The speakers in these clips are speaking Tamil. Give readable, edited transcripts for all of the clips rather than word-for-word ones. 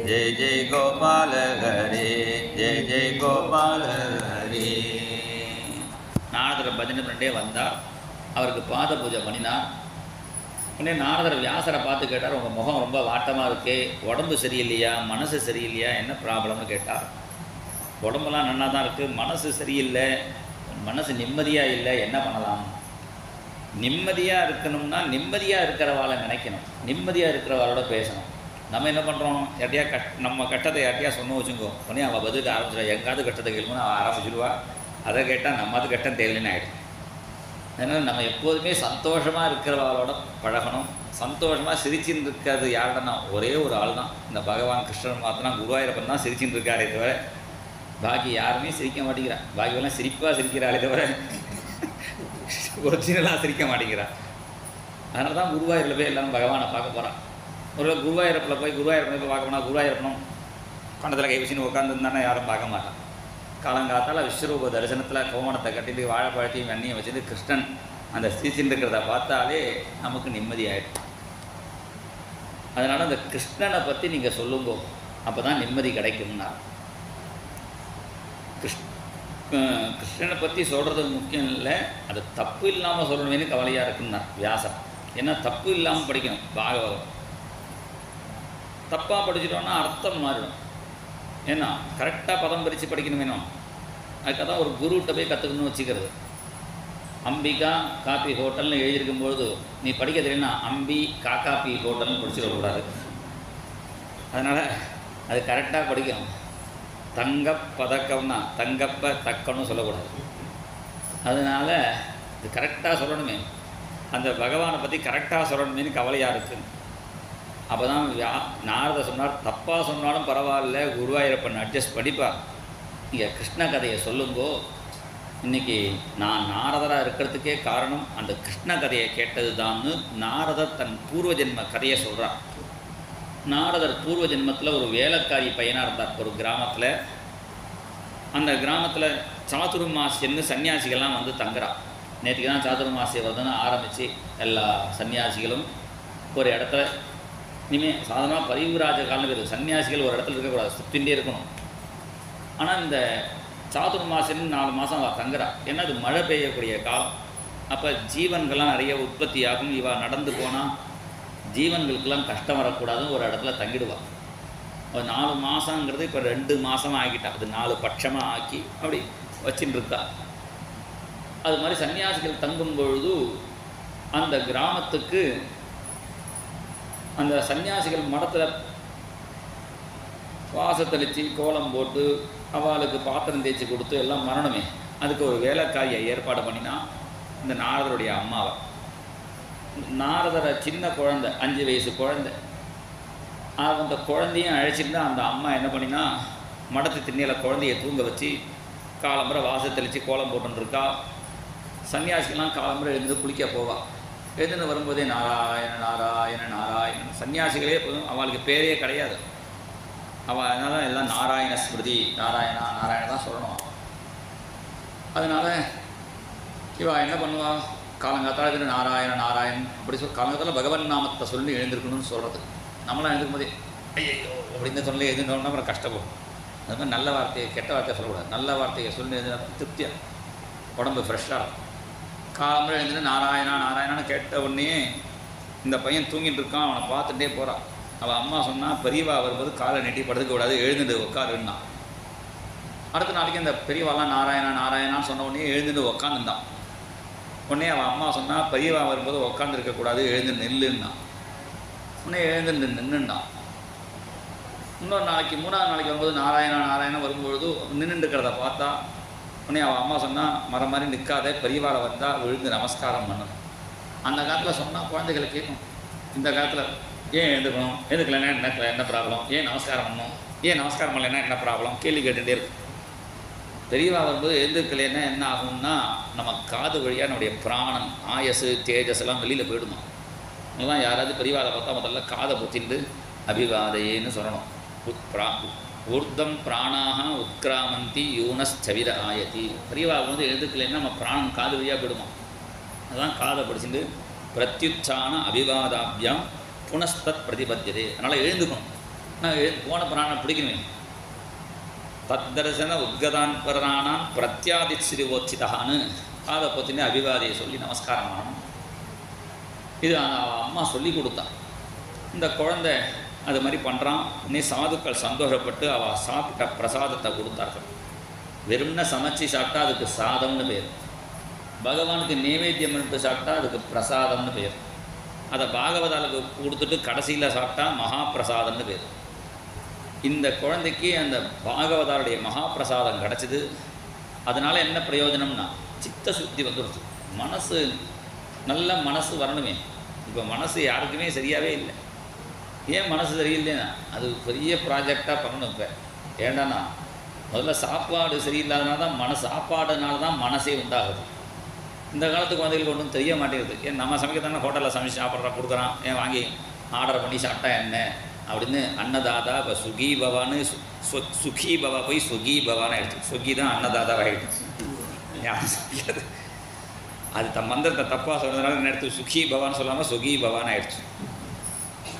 ஜெய ஜெய கோபால ஹரே ஜெய ஜெய கோபால ஹரே. நாரதர் பஜனை பண்ணிட்டே வந்தார். அவருக்கு பாத பூஜை பண்ணினார். உடனே நாரதர் வியாசரை பார்த்து கேட்டார், உங்கள் முகம் ரொம்ப வாட்டமாக இருக்கே, உடம்பு சரியில்லையா, மனசு சரியில்லையா, என்ன ப்ராப்ளம்னு கேட்டார். உடம்பெல்லாம் நல்லா தான் இருக்குது, மனசு சரியில்லை, மனசு நிம்மதியாக இல்லை, என்ன பண்ணலாம்? நிம்மதியாக இருக்கணும்னா நிம்மதியாக இருக்கிறவாளை நினைக்கணும், நிம்மதியாக இருக்கிறவாளோட பேசணும். நம்ம என்ன பண்ணுறோம், யார்ட்டையா நம்ம கஷ்டத்தை யார்ட்டையா சொன்ன வச்சுக்கோ, உடனே அவள் பதிலுக்கு ஆரம்பிச்சிடுவா. எங்காவது கஷ்டத்தை கேட்கணும்னு அவள் ஆரம்பிச்சிடுவா. அதை கேட்டால் நம்மது கஷ்டம் தேவைன்னு ஆகிடும். அதனால் நம்ம எப்போதுமே சந்தோஷமாக இருக்கிறவாளோட பழகணும். சந்தோஷமாக சிரிச்சின்னு இருக்கிறது யாருன்னா ஒரே ஒரு ஆள் தான், இந்த பகவான் கிருஷ்ணன் மாத்தினா குருவாயூரப்பன் தான் சிரிச்சின்னு இருக்காரே தவிர பாக்கி யாருமே சிரிக்க மாட்டேங்கிறா. பாக்கியெல்லாம் சிரிப்பாக சிரிக்கிறாளே தவிர ஒரிஜினலாக சிரிக்க மாட்டேங்கிறா. அதனால தான் குருவாயூரில் போய் எல்லோரும் பகவானை பார்க்க போகிறான். ஒரு குருவாயூரப்பில் போய் குருவாயூரப்பனை போய் பார்க்க போனால் குருவாயூரப்பனும் கண்டத்தில் கை வச்சுன்னு உட்காந்துருந்தானே யாரும் பார்க்க மாட்டான். காலங்காத்தால் விஸ்வரூப தரிசனத்தில் கோவணத்தை கட்டிட்டு வாழைப்பழத்தையும் வெண்ணையும் வச்சுட்டு கிருஷ்ணன் அந்த சிரிச்சுட்டு இருக்கிறத பார்த்தாலே நமக்கு நிம்மதியாயிடும். அதனால் அந்த கிருஷ்ணனை பற்றி நீங்கள் சொல்லுங்கோ, அப்போ தான் நிம்மதி கிடைக்கும்னா. கிருஷ்ணனை பற்றி சொல்கிறது முக்கியம் இல்லை, அது தப்பு இல்லாமல் சொல்லணுமேனு கவலையாக இருக்குன்னா வியாசர். ஏன்னா தப்பு இல்லாமல் படிக்கணும். பாகவதம் தப்பாக படிச்சிட்டோன்னா அர்த்தம் மாறிடும். ஏன்னா கரெக்டாக பதம் பிரித்து படிக்கணும் வேணும். அதுக்காக தான் ஒரு குருகிட்ட போய் கற்றுக்கணும்னு வச்சுக்கிறது. அம்பிகா காப்பி ஹோட்டல்னு எழுதியிருக்கும்பொழுது நீ படிக்க தெரியலனா அம்பி காப்பி ஹோட்டல்னு படிச்சிடக்கூடாது. அதனால் அது கரெக்டாக படிக்கணும். தங்க பதக்கம்னா தங்கப்ப தக்கம்னு சொல்லக்கூடாது. அதனால் இது கரெக்டாக சொல்லணுமே, அந்த பகவானை பற்றி கரெக்டாக சொல்லணுமேனு கவலையாக இருக்குது. அப்போ தான் நாரத சொன்னார், தப்பாக சொன்னாலும் பரவாயில்ல, குருவாயூரப்பன் அட்ஜஸ்ட் படிப்பார், நீங்கள் கிருஷ்ண கதையை சொல்லுங்கோ. இன்றைக்கி நான் நாரதராக இருக்கிறதுக்கே காரணம் அந்த கிருஷ்ண கதையை கேட்டது தான்னு நாரதர் தன் பூர்வ ஜென்ம கதையை சொல்கிறார். நாரதர் பூர்வ ஜென்மத்தில் ஒரு வேலைக்காரி பையனாக இருந்தார் ஒரு கிராமத்தில். அந்த கிராமத்தில் சாதுர்மாசியன்னு சன்னியாசிகள்லாம் வந்து தங்குறான். நேற்றுக்கு தான் சாதுர்மாசிய வருதுன்னு ஆரம்பித்து எல்லா சன்னியாசிகளும் ஒரு இடத்துல, இனிமேல் சாதாரணமாக பரிவுராஜ காலம் இருக்குது, சன்னியாசிகள் ஒரு இடத்துல இருக்கக்கூடாது, சுற்றிகிட்டே இருக்கணும். ஆனால் இந்த சாதுர்மாசின்னு 4 மாதம் அவள் தங்குறா. ஏன்னா அது மழை பெய்யக்கூடிய காலம். அப்போ ஜீவன்கள்லாம் நிறைய உற்பத்தி ஆகும். இவள் நடந்து போனால் ஜீவன்களுக்கெல்லாம் கஷ்டம் வரக்கூடாதுன்னு ஒரு இடத்துல தங்கிடுவாள். ஒரு 4 மாதங்கிறது இப்போ 2 மாதமாக ஆக்கிட்டா. அது 4 பட்சமாக ஆக்கி அப்படி வச்சுட்டு இருக்கா. அது மாதிரி சன்னியாசிகள் தங்கும் பொழுது அந்த கிராமத்துக்கு அந்த சன்னியாசிகள் மடத்தில் வாசத்தளித்து கோலம் போட்டு அவளுக்கு பாத்திரம் தேய்ச்சி கொடுத்து எல்லாம் மரணமே. அதுக்கு ஒரு வேலைக்காரியை ஏற்பாடு பண்ணினா இந்த நாரதருடைய அம்மாவை. நாரதரை சின்ன குழந்தை, 5 வயசு குழந்தை, அந்த குழந்தையும் அழைச்சிட்டு அந்த அம்மா என்ன பண்ணினா மடத்து திண்ணையில் குழந்தைய தூங்க வச்சு காலம்புரை வாசத்தளித்து கோலம் போட்டுருக்கா. சன்னியாசிகள்லாம் காலம்புரை எழுந்து குளிக்க போவா. எழுந்துன்னு வரும்போதே நாராயண நாராயண நாராயணன். சன்னியாசிகளே எப்போதும் அவளுக்கு பேரே கிடையாது. அவள் அதனால எல்லாம் நாராயண ஸ்மிருதி, நாராயணா நாராயண தான் சொல்லணும். அதனால் இவள் என்ன பண்ணுவாள், காலங்காத்தால் நாராயண நாராயணன் அப்படி காலங்காத்தால் பகவன் நாமத்தை சொல்லி எழுந்திருக்கணும்னு சொல்கிறது. நம்மளாம் எழுந்திருக்கும் போதே ஐயோ அப்படின்னு சொல்லி எழுதுனோம்னா அப்புறம் கஷ்டப்படும். அது மாதிரி நல்ல வார்த்தையை கெட்ட வார்த்தையை சொல்லக்கூடாது. நல்ல வார்த்தையை சொல்லி எழுதுனா திருப்தியாக உடம்பு ஃப்ரெஷ்ஷாக. காலம்புரை எழுந்துட்டு நாராயணா நாராயணான்னு கேட்ட உடனே இந்த பையன் தூங்கிட்டு இருக்கான், அவனை பார்த்துட்டே போகிறான். அவள் அம்மா சொன்னால் பெரியவா வரும்போது காலை நெட்டி படுத்துக்க கூடாது, எழுந்துட்டு உட்காருன்னா. அடுத்த நாளைக்கு அந்த பெரியவாலாம் நாராயணா நாராயணான்னு சொன்ன உடனே எழுந்துட்டு உட்காந்துருந்தான். உடனே அவள் அம்மா சொன்னால் பெரியவா வரும்போது உட்காந்துருக்கக்கூடாது, எழுந்து நெல்லுன்னா. உடனே எழுந்து நின்றுண்டான். இன்னொரு நாளைக்கு 3ஆவது நாளைக்கு வரும்போது நாராயணா நாராயணா வரும்பொழுது நின்றுட்டு இருக்கிறத பார்த்தா உடனே அவள் அம்மா சொன்னால் மரம் மாதிரி நிற்காத, பெரியவாளை வந்தால் விழுந்து நமஸ்காரம் பண்ணணும். அந்த காலத்தில் சொன்னால் குழந்தைகளை கேட்கும். இந்த காலத்தில் ஏன் எழுந்துக்கணும், எழுதுக்கலைன்னா என்ன ப்ராப்ளம், ஏன் நமஸ்காரம் பண்ணணும், ஏன் நமஸ்காரம் பண்ணலைன்னா என்ன ப்ராப்ளம், கேள்வி கேட்டுகிட்டே இருக்கும். பெரியவா வரும்போது எழுந்துக்கலைன்னா என்ன ஆகும்னா நம்ம காது வழியாக நம்முடைய பிராணம், ஆயசு, தேஜஸ் எல்லாம் வெளியில் போயிடுமா. அதெல்லாம் யாராவது பெரியவாளை பார்த்தா முதல்ல காதை புத்திண்டு அபிவாதையேன்னு சொல்லணும். ஊர்தம் பிராணாக உத்கிராமந்தி யூனஸ்தவிர ஆயதி. பெரியவா வந்து எழுதுக்கலைன்னா நம்ம பிராணம் காது வழியாக போயிடுமா. அதுதான் காதை படிச்சுட்டு பிரத்யுச்சான அபிவாதாபியாம் புனஸ்தத் பிரதிபத்தியதே. அதனால் எழுந்துக்கணும். போன பிராணம் பிடிக்கணுமே. தத்தரிசன உத்கதான் பரானான் பிரத்யாதி சிறுவோச்சிதான்னு அதை பற்றினே அபிவாதியை சொல்லி நமஸ்காரம் பண்ணணும். இது அம்மா சொல்லி கொடுத்தா. இந்த குழந்தை அது மாதிரி பண்ணுறான். நீ சாதுக்கள் சந்தோஷப்பட்டு அவள் சாப்பிட்ட பிரசாதத்தை கொடுத்தார்கள். வெறும்னா சமைச்சு சாப்பிட்டா அதுக்கு சாதம்னு பேர். பகவானுக்கு நைவேத்தியம் பண்ணிட்டு சாப்பிட்டா அதுக்கு பிரசாதம்னு பேர். அதை பாகவதாளுக்கு கொடுத்துட்டு கடைசியில் சாப்பிட்டா மகாபிரசாதம்னு பேர். இந்த குழந்தைக்கு அந்த பாகவதாருடைய மகாபிரசாதம் கிடச்சிது. அதனால் என்ன பிரயோஜனம்னா சித்த சுத்தி வந்துடுச்சு. மனசு நல்ல மனசு வரணுமே. இப்போ மனசு யாருக்குமே சரியாகவே இல்லை. ஏன் மனசு சரியில்லைன்னா அது பெரிய ப்ராஜெக்டாக பண்ணணும். இப்போ ஏண்டானா முதல்ல சாப்பாடு சரியில்லாதனால தான் சாப்பாடுனால தான் மனசே உண்டாகுது. இந்த காலத்து குழந்தைகளுக்கு ஒன்றும் தெரிய மாட்டேங்குது. ஏன் நம்ம சமைக்கத்தானே ஹோட்டலில் சமைச்சு சாப்பிட்றான் கொடுக்குறான். ஏன் வாங்கி ஆர்டர் பண்ணி சாப்பிட்டா என்ன அப்படின்னு அன்னதாதா இப்போ சுகி பவான்னு சுகி பவா போய் சுகி பவான்னு ஆகிடுச்சு. சுகி தான் அன்னதாதாவாகிடுச்சு. யாரும் அது மந்திரத்தை தப்பாக சொல்கிறதுனால என்ன எடுத்து சுகி பவான்னு சொல்லாமல் சுகி பவான்னு ஆகிடுச்சு.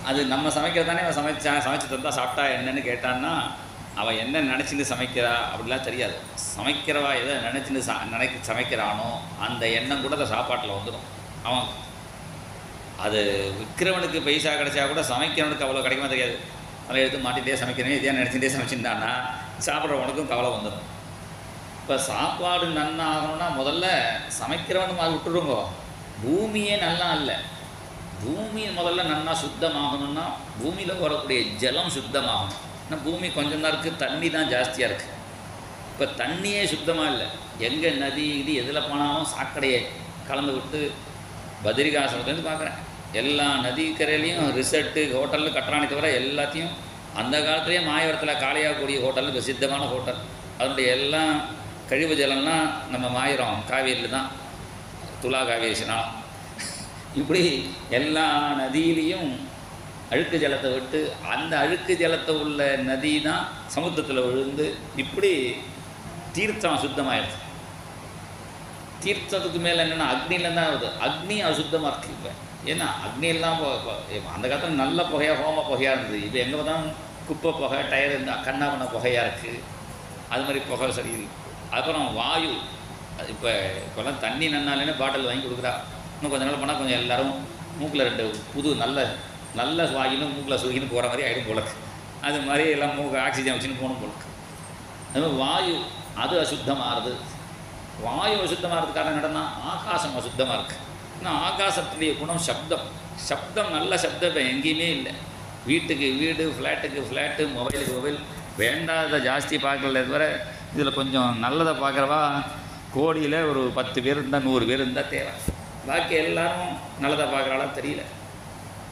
அது நம்ம சமைக்கிறதானே அவன் சமைச்சு தந்தால் சாப்பிட்டா என்னன்னு கேட்டான்னா அவன் என்ன நினச்சின்னு சமைக்கிறா அப்படிலாம் தெரியாது. சமைக்கிறவா எதை நினைச்சு சமைக்கிறானோ அந்த எண்ணம் கூட அந்த சாப்பாட்டில் வந்துடும். அவன் அது விற்கிறவனுக்கு பைசா கிடைச்சா கூட சமைக்கிறவனுக்கு அவ்வளோ கிடைக்குமா தெரியாது. அதை எடுத்து மாட்டிகிட்டே சமைக்கிறேன் இதே நினச்சிட்டே சமைச்சிருந்தான்னா சாப்பிட்றவனுக்கும் கவலை வந்துடும். இப்போ சாப்பாடு நன்னா ஆகணும்னா முதல்ல சமைக்கிறவனும் அது விட்டுருங்கோ. பூமியே நல்லா இல்லை. பூமி முதல்ல நன்னா சுத்தமாகணும்னா பூமியில் வரக்கூடிய ஜலம் சுத்தமாகணும். ஆனால் பூமி கொஞ்சம் தான் இருக்குது, தண்ணி தான் ஜாஸ்தியாக இருக்குது. இப்போ தண்ணியே சுத்தமாக இல்லை. எங்கே நதி இது எதில் போனாலும் சாக்கடையை கலந்து விட்டு பத்ரிகாசிரமத்துலேருந்து பார்க்குறேன். எல்லா நதிக்கரையிலையும் ரிசர்ட்டு ஹோட்டல்னு கட்டுறானே தவிர எல்லாத்தையும் அந்த காலத்துலேயே மாயவரத்தில் காளையாக்கூடிய ஹோட்டல் பிரசித்தமான ஹோட்டல். அதனுடைய எல்லாம் கழிவு ஜலம்லாம் நம்ம மாயிரம் காவேரியில் தான் துலா காவேரினாலும் இப்படி எல்லா நதியிலையும் அழுக்கு ஜலத்தை விட்டு அந்த அழுக்கு ஜலத்தை உள்ள நதி தான் சமுத்திரத்தில் விழுந்து இப்படி தீர்த்தம் அசுத்தமாகிடுது. தீர்த்தத்துக்கு மேலே என்னென்னா அக்னியில் தான் வருது. அக்னி அசுத்தமாக இருக்குது. இப்போ ஏன்னா அக்னியெல்லாம் அந்த காலத்தில் நல்ல புகையாக ஹோம புகையாக இருந்தது. இப்போ எங்கே பார்த்தாலும் குப்பை புகை டயர் இருந்தால் கண்ணா பண்ண புகையாக இருக்குது. அது மாதிரி புகை சரியில்லை. அப்புறம் வாயு இப்போல்லாம் தண்ணி நன்னாலேன்னு பாட்டில் வாங்கி கொடுக்குறா. இன்னும் கொஞ்ச நாள் போனால் கொஞ்சம் எல்லோரும் மூக்கில் 2 புது நல்ல வாயினும் மூக்கில் சுகின்னு போகிற மாதிரி ஆகிடும் போலக்கு. அது மாதிரி எல்லாம் மூக்கு ஆக்சிஜன் வச்சுன்னு போகணும் போலக்கு. அதுமாதிரி வாயு அது அசுத்தமாகுது. வாயு அசுத்தமாகிறதுக்கு காரணம் என்னன்னா ஆகாசம் அசுத்தமாக இருக்குது. ஆனால் ஆகாசத்துடைய குணம் சப்தம் நல்ல சப்தம் இப்போ எங்கேயுமே இல்லை. வீட்டுக்கு வீடு, ஃப்ளாட்டுக்கு ஃப்ளாட்டு, மொபைலுக்கு மொபைல், வேண்டாத ஜாஸ்தி பார்க்கல தவிர இதில் கொஞ்சம் நல்லதை பார்க்குறவா கோடியில் ஒரு 10 பேர் இருந்தால் 100 பேர் இருந்தால் தேவை. பாக்கி எல்லோரும் நல்லதை பார்க்குறாளா தெரியல.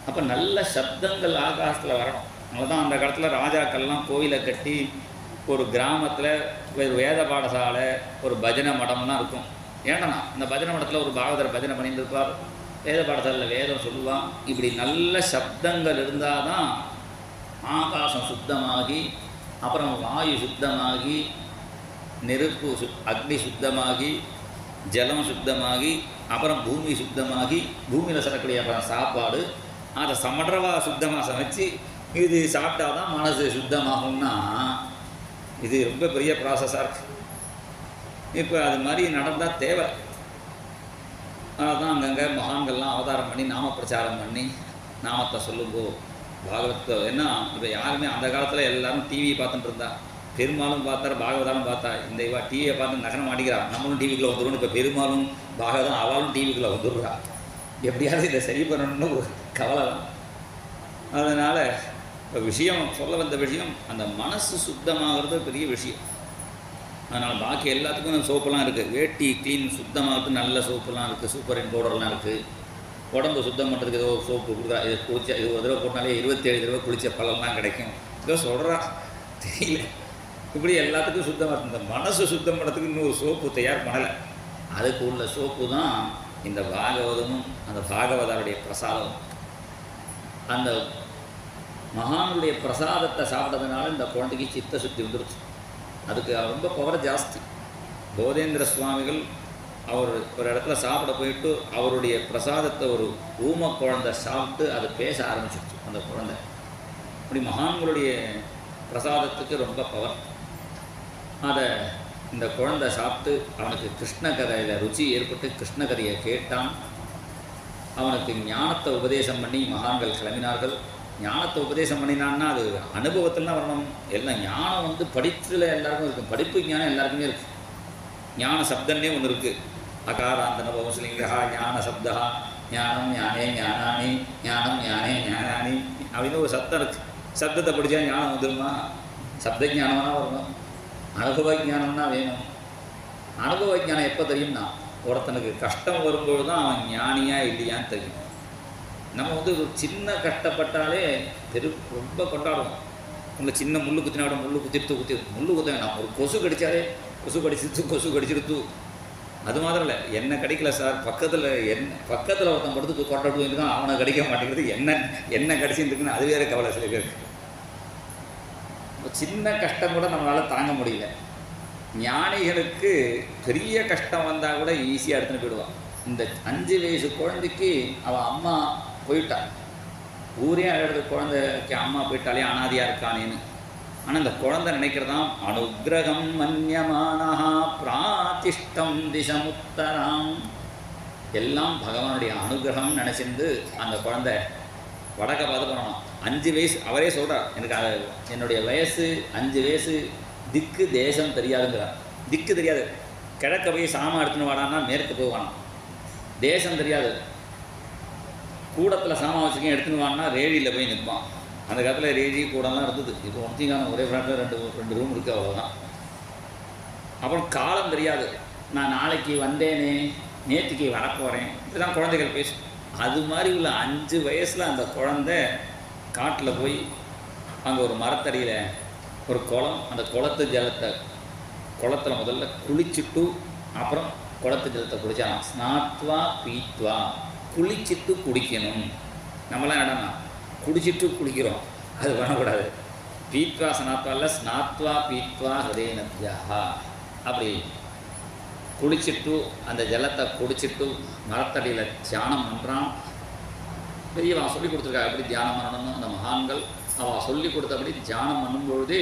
அப்போ நல்ல சப்தங்கள் ஆகாசத்தில் வரணும். அதனால தான் அந்த காலத்தில் ராஜாக்கள்லாம் கோவிலை கட்டி ஒரு கிராமத்தில் வேத பாடசாலை ஒரு பஜனை மடம்லாம் இருக்கும். ஏன்னா இந்த பஜனை மடத்தில் ஒரு பாகவதர் பஜனை பண்ணிட்டு இருப்பார். வேத பாடசாலையில் வேதம் சொல்லுவான். இப்படி நல்ல சப்தங்கள் இருந்தால் தான் ஆகாசம் சுத்தமாகி, அப்புறம் வாயு சுத்தமாகி, நெருப்பு அக்னி சுத்தமாகி, ஜலம் சுத்தமாகி, அப்புறம் பூமி சுத்தமாகி, பூமியில் சரக்கூடிய அப்புறம் சாப்பாடு அதை சமற்றவா சுத்தமாக சமைச்சு இது சாப்பிட்டா தான் மனசு சுத்தமாகும்னா இது ரொம்ப பெரிய ப்ராசஸாக இருக்குது. இப்போ அது மாதிரி நடந்தால் தேவை. அதுதான் அங்கங்கே மகான்கள்லாம் அவதாரம் பண்ணி நாம பிரச்சாரம் பண்ணி நாமத்தை சொல்லுங்கோ பாகவத்தை. ஏன்னா இப்போ யாருமே அந்த காலத்தில் எல்லோரும் டிவி பார்த்துட்டு இருந்தா. பெருமாளும் பார்த்தார், பாகவதாலும் பார்த்தா. இந்த இவா டிவியை பார்த்து நகர மாட்டேங்கிறா. நம்மளும் டிவிக்குள்ளே வந்துடும். இப்போ பெருமாளும் பாகவதம் அவளும் டிவிக்குள்ளே வந்துடுறா. எப்படியாவது இதை சரி பண்ணணும்னு ஒரு கவலை தான். அதனால் இப்போ விஷயம் சொல்ல வந்த விஷயம் அந்த மனசு சுத்தமாகிறது பெரிய விஷயம். அதனால் பாக்கி எல்லாத்துக்கும் சோப்பெல்லாம் இருக்குது. வேட்டி க்ளீன் சுத்தமாகிறது நல்ல சோப்புலாம் இருக்குது. சூப்பர் அண்ட் பவுடர்லாம் இருக்குது. உடம்பு சுத்தம் பண்ணுறதுக்கு ஏதோ சோப்பு கொடுக்குறா. இது குளிச்சா இது ஒரு தடவை போட்டாலே 27 தடவை குளித்த பலன்லாம் கிடைக்கும். ஏதோ சொல்கிறா தெரியல. இப்படி எல்லாத்துக்கும் சுத்தமாக இருக்குது. இந்த மனசு சுத்தம் பண்ணுறதுக்கு இன்னொரு சோப்பு தயார் பண்ணலை. அதுக்கு உள்ள சோப்பு தான் இந்த பாகவதமும் அந்த பாகவதாருடைய பிரசாதம். அந்த மகானுடைய பிரசாதத்தை சாப்பிட்றதுனால இந்த குழந்தைக்கு சித்த சுத்தி வந்துருச்சு. அதுக்கு ரொம்ப பவர் ஜாஸ்தி. போதேந்திர சுவாமிகள் அவர் ஒரு இடத்துல சாப்பிட போயிட்டு அவருடைய பிரசாதத்தை ஒரு ஊம குழந்தை சாப்பிட்டு அது பேச ஆரம்பிச்சிருச்சு. அந்த குழந்தை அப்படி மகான்களுடைய பிரசாதத்துக்கு ரொம்ப பவர். அதை இந்த குழந்தை சாப்பிட்டு அவனுக்கு கிருஷ்ண கதையில் ருச்சி ஏற்பட்டு கிருஷ்ண கதையை கேட்டான். அவனுக்கு ஞானத்தை உபதேசம் பண்ணி மகான்கள் கிளம்பினார்கள். ஞானத்தை உபதேசம் பண்ணினான்னா அது அனுபவத்தில் தான் வரணும். எல்லாம் ஞானம் வந்து படிப்பில் எல்லாருக்கும் இருக்குது, படிப்பு ஞானம் எல்லாருக்குமே இருக்குது. ஞான சப்தன்னே ஒன்று இருக்குது, அகாராந்தன பவஸ்லிங்கா ஞான சப்தா ஞானம் ஞானே ஞானானி ஞானம் ஞானே ஞானானி அப்படின்னு ஒரு சப்தம் இருக்குது. சப்தத்தை படித்தா ஞானம் வந்துடுமா? சப்த ஞானம்னா வரணும், அனுபவ ஞானம்னா வேணும். அனுபவ ஞானம் எப்போ தெரியும்னா ஒருத்தனுக்கு கஷ்டம் வரும்பொழுது தான் அவன் ஞானியா இல்லையான்னு தெரியும். நம்ம வந்து ஒரு சின்ன கஷ்டப்பட்டாலே ரொம்ப கொண்டாடுவோம். உங்களை சின்ன முள்ளு குத்தினாட முள்ளு குத்திட்டு முள்ளு குத்த வேணாம், ஒரு கொசு கடித்தாலே கொசு கடிச்சிருத்து. அது மாத்திரம் இல்லை, என்ன கிடைக்கல சார், பக்கத்தில் ஒருத்தன் படுத்து கொண்டாடுவோம் தான் அவனை கடிக்க மாட்டேங்கிறது, என்ன கடிச்சுருக்குன்னு அது வேறு கவலை சில பேருக்கு. சின்ன கஷ்டம் கூட நம்மளால் தாங்க முடியல. ஞானிகளுக்கு பெரிய கஷ்டம் வந்தால் கூட ஈஸியாக எடுத்துன்னு போயிடுவான். இந்த 5 வயசு குழந்தைக்கு அவள் அம்மா போயிட்டாள், ஊரே அழுது குழந்தைக்கு அம்மா போயிட்டாலே அனாதியாக இருக்கானேன்னு. ஆனால் இந்த குழந்தை நினைக்கிறதாம் அனுகிரகம் மன்யமானா பிராதிஷ்டம் திசமுத்தராம், எல்லாம் பகவானுடைய அனுகிரகம் நினச்சிருந்து அந்த குழந்தை வடக்க பார்த்து பண்ணணும். 5 வயசு அவரே சொல்கிறார், எனக்கு என்னுடைய வயசு 5 வயசு, திக்கு தேசம் தெரியாதுங்கிறார். திக்கு தெரியாது, கிழக்க போய் சாமா எடுத்துன்னு வாடான்னா மேற்கு போவானா, தேசம் தெரியாது, கூடத்தில் சாமா வச்சுக்கேன் எடுத்துன்னு வான்னா ரேடியில் போய் நிற்பான். அந்த காலத்தில் ரேடி கூடலாம் இருந்தது. இப்போ ஒருத்திங்கான ஒரே ஃப்ளாட்டில் ரெண்டு ரூம் இருக்குது, அவ்வளோதான். அப்புறம் காலம் தெரியாது, நான் நாளைக்கு வந்தேனே நேற்றுக்கு வரப்போகிறேன், இதெல்லாம் குழந்தைகள் பேசும். அது மாதிரி உள்ள 5 வயசில் அந்த குழந்தை காட்டில் போய் அங்கே ஒரு மரத்தடியில் ஒரு குளம், அந்த குளத்தில் முதல்ல குளிச்சுட்டு அப்புறம் குளத்து ஜலத்தை குடித்தான். ஸ்நாத்வா பீத்வா, குளிச்சுட்டு குடிக்கணும். நம்மளாம் என்னன்னா குடிச்சிட்டு குளிக்கிறோம், அது பண்ணக்கூடாது. பீத்வா ஸ்நாத்வா இல்லை, ஸ்நாத்வா பீத்வா ஹதேனத்யா. அப்படி குளிச்சுட்டு அந்த ஜலத்தை குடிச்சிட்டு மரத்தடியில் தியானம் பண்ணுறான். பெரியவா சொல்லி கொடுத்துருக்கா எப்படி தியானம் பண்ணணும்னு. அந்த மகான்கள் அவள் சொல்லி கொடுத்தபடி தியானம் பண்ணும்பொழுது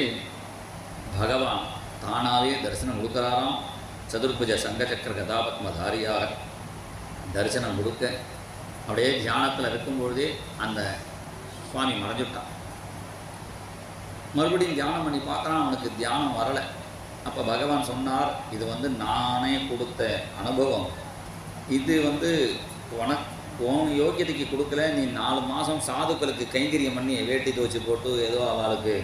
பகவான் தானாகவே தரிசனம் கொடுக்குறாராம். சதுர்புஜ சங்கச்சக்கர கதாபத்மதாரியாக தரிசனம் கொடுக்க அப்படியே தியானத்தில் இருக்கும்பொழுதே அந்த சுவாமி மறைஞ்சுட்டான். மறுபடியும் தியானம் பண்ணி பார்க்குறான், அவனுக்கு தியானம் வரலை. அப்போ பகவான் சொன்னார், இது வந்து நானே கொடுத்த அனுபவம், இது வந்து உன் யோக்கியதைக்கு கொடுக்கல. நீ 4 மாதம் சாதுக்களுக்கு கைங்கரியம் பண்ணி வேட்டி துவச்சி போட்டு ஏதோ அவளுக்கு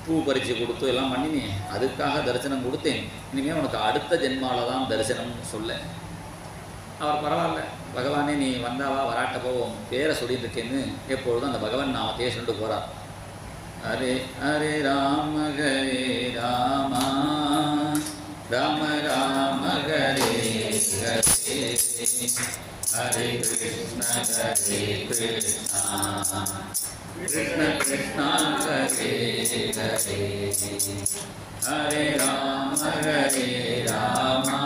பூ பறித்து கொடுத்து எல்லாம் பண்ணினே, அதுக்காக தரிசனம் கொடுத்தேன். இனிமேல் உனக்கு அடுத்த ஜென்மாவில் தான் தரிசனம்னு சொல்ல. அவர் பரவாயில்ல பகவானே, நீ வந்தாவா வராட்ட போவோம் பேரை சொல்லிட்டு இருக்கேன்னு எப்பொழுதும் அந்த பகவான் நாமத்தையே சொல்லிட்டு போகிறார். ஹரே ஹரே ராம ஹரே ராமா ராம ராம ஹரே ஹரே ஹரே கிருஷ்ண கிருஷ்ணா கிருஷ்ண கிருஷ்ணா ஹரே ஹரே ஹரே ராம ஹரே ராமா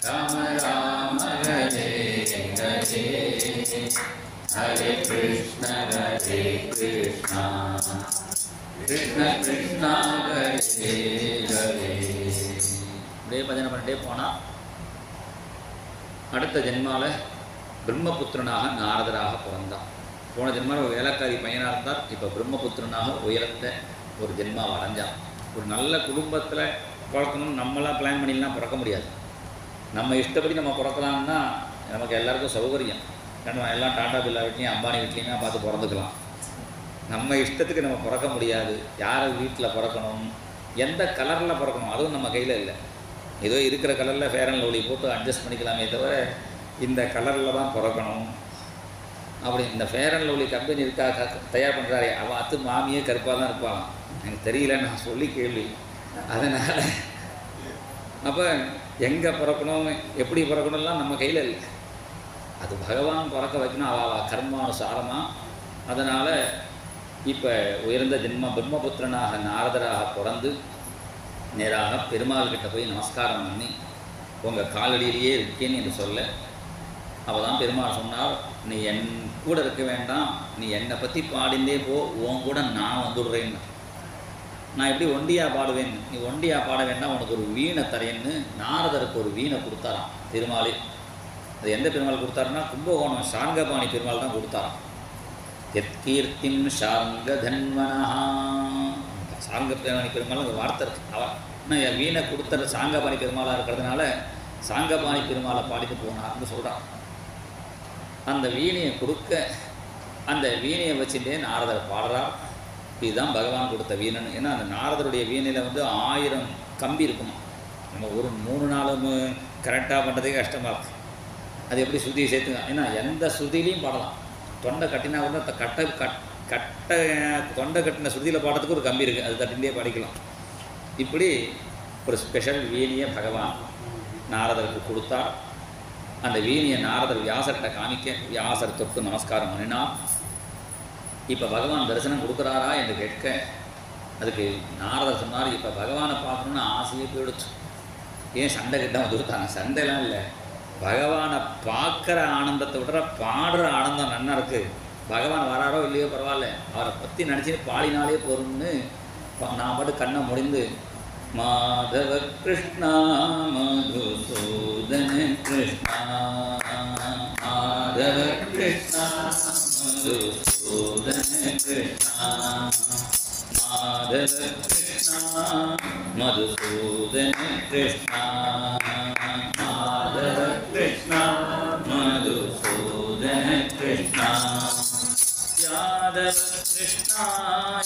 ராம ராம ஹரே ஹரே ஹரே கிருஷ்ண கிருஷ்ணா கிருஷ்ண கிருஷ்ணா ஹரே ஹரே. அப்படியே பஜனை பண்ணிட்டே போனால் அடுத்த ஜென்மாவில் பிரம்மபுத்திரனாக நாரதராக பிறந்தான். போன ஜென்மாவில் ஒரு வேலைக்காரி பையனாக இருந்தார், இப்போ பிரம்மபுத்திரனாக உயரத்தை ஒரு ஜென்மாவை அடைஞ்சான். ஒரு நல்ல குடும்பத்தில் பிறக்கணும்னு நம்மளாம் பிளான் பண்ணிலாம் பிறக்க முடியாது. நம்ம இஷ்டப்படி நம்ம பிறக்கலாம்னா நமக்கு எல்லாருக்கும் சௌகரியம். ஏன்னா எல்லாம் டாடா பில்லா வீட்லேயும் அம்பானி வீட்லேயுமே பார்த்து பிறந்துக்கலாம். நம்ம இஷ்டத்துக்கு நம்ம பிறக்க முடியாது. யார் வீட்டில் பிறக்கணும், எந்த கலரில் பிறக்கணும் அதுவும் நம்ம கையில் இல்லை. ஏதோ இருக்கிற கலரில் ஃபேர் அண்ட் லவ்லி போட்டு அட்ஜஸ்ட் பண்ணிக்கலாமே தவிர இந்த கலரில் தான் பிறக்கணும் அப்படி. இந்த ஃபேர் அண்ட் லவ்லி கம்பெனி இருக்கா தயார் பண்ணுறாரு, அவள் அத்து மாமியே கருப்பாக தான் இருப்பாளாம். எனக்கு தெரியல, நான் சொல்லி கேள்வி. அதனால் அப்போ எங்கே பிறக்கணும் எப்படி பிறக்கணும்லாம் நம்ம கையில் இல்லை. அது பகவான் பிறக்க வைக்கணும், அவள் கர்மானுசாரமாக. அதனால் இப்போ உயர்ந்த ஜென்ம பிரம்மபுத்திரனாக நாரதராக பிறந்து நேராக பெருமாள்கிட்ட போய் நமஸ்காரம் பண்ணி உங்கள் காலடியிலேயே இருக்கேன்னு என்று சொல்ல, அவள் தான் பெருமாள் சொன்னார், நீ என் கூட இருக்க வேண்டாம், நீ என்னை பற்றி பாடிந்தே போ, உன் கூட நான் வந்துடுறேன்னு. நான் எப்படி ஒண்டியாக பாடுவேன், நீ ஒண்டியாக பாட வேண்டாம், உனக்கு ஒரு வீணை தரேன்னு நாரதருக்கு ஒரு வீணை கொடுத்தாராம் பெருமாளே. அது எந்த பெருமாள் கொடுத்தாருன்னா கும்பகோணம் சார்ங்கபாணி பெருமாள் தான் கொடுத்தாராம். எத்கீர்த்திம் சார்ங்கதன்வனா, சார்ங்கபாணி பெருமாள் அந்த வார்த்தை இருக்கு. அவன் ஆனால் என் வீணை கொடுத்துற சாங்கபாணி பெருமாளாக இருக்கிறதுனால சாங்கபாணி பெருமாளை பாடிட்டு போனார்னு சொல்கிறான். அந்த வீணையை கொடுக்க அந்த வீணையை வச்சுட்டே நாரதர் பாடுறார். இதுதான் பகவான் கொடுத்த வீணைன்னு. ஏன்னா அந்த நாரதருடைய வீணையில் வந்து 1000 கம்பி இருக்குமா. நம்ம ஒரு 3 நாளும் கரெக்டாக பண்ணுறதுக்கே கஷ்டமாக இருக்கும். அது எப்படி சுதியை சேர்த்துங்க, ஏன்னா எந்த சுதியிலையும் பாடலாம். தொண்டை கட்டினா கூட தொண்டை கட்டின சுதியில் பாடுறதுக்கு ஒரு கம்பி இருக்குது, அது தட்டிலே படிக்கலாம். இப்படி ஒரு ஸ்பெஷல் வீணையை பகவான் நாரதருக்கு கொடுத்தார். அந்த வீணையை நாரதர் வியாசர்கிட்ட காமிக்க வியாசர் தொட்டு நமஸ்காரம் பண்ணினா. இப்போ பகவான் தரிசனம் கொடுக்குறாரா என்று கேட்க அதுக்கு நாரதர் சொன்னார், இப்போ பகவானை பார்க்கணுன்னு ஆசையே போயிடுச்சு. ஏன் சண்டை கிட்ட வந்துருத்தாங்க? சண்டைலாம் இல்லை, பகவானை பார்க்குற ஆனந்தத்தை விட பாடுற ஆனந்தம் நன்னா இருக்குது. பகவான் வராரோ இல்லையோ பரவாயில்ல, அவரை பற்றி நினச்சி பாடினாலே போகிறோம்னு நான் பாட்டு கண்ணை முடிந்து மாதவ கிருஷ்ணா மதுசூதன கிருஷ்ணா மாதவ கிருஷ்ணா மதுசூதன கிருஷ்ணா மாதவ கிருஷ்ணா மதுசூதன கிருஷ்ணா மாதவ கிருஷ்ணா மதுசூதன கிருஷ்ணா யாதவ கிருஷ்ணா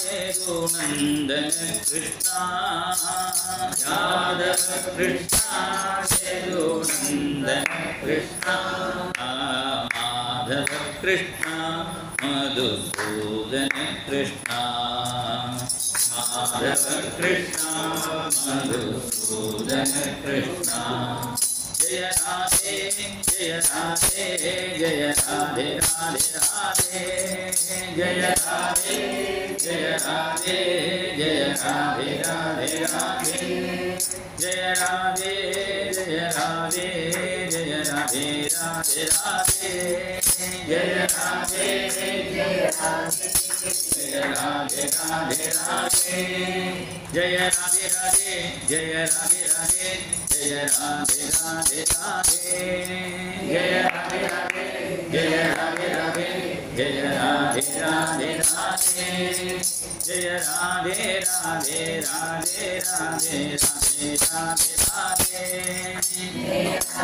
யதுநந்தன கிருஷ்ணா யாதவ கிருஷ்ணா யதுநந்தன கிருஷ்ணா மாதவ கிருஷ்ணா மதுசூதன கிருஷ்ணா மாதவ கிருஷ்ணா மதுசூதன கிருஷ்ணா जय राधे जय राधे जय राधे राधे राधे जय राधे जय राधे जय राधे राधे राधे जय राधे जय राधे जय राधे राधे राधे जय राधे जय राधे जय राधे राधे राधे जय राधे राधे जय राधे राधे जय राधे राधे राधे जय राधे राधे जय राधे राधे जय राधे राधे राधे जय राधे राधे राधे राधे राधे राधे राधे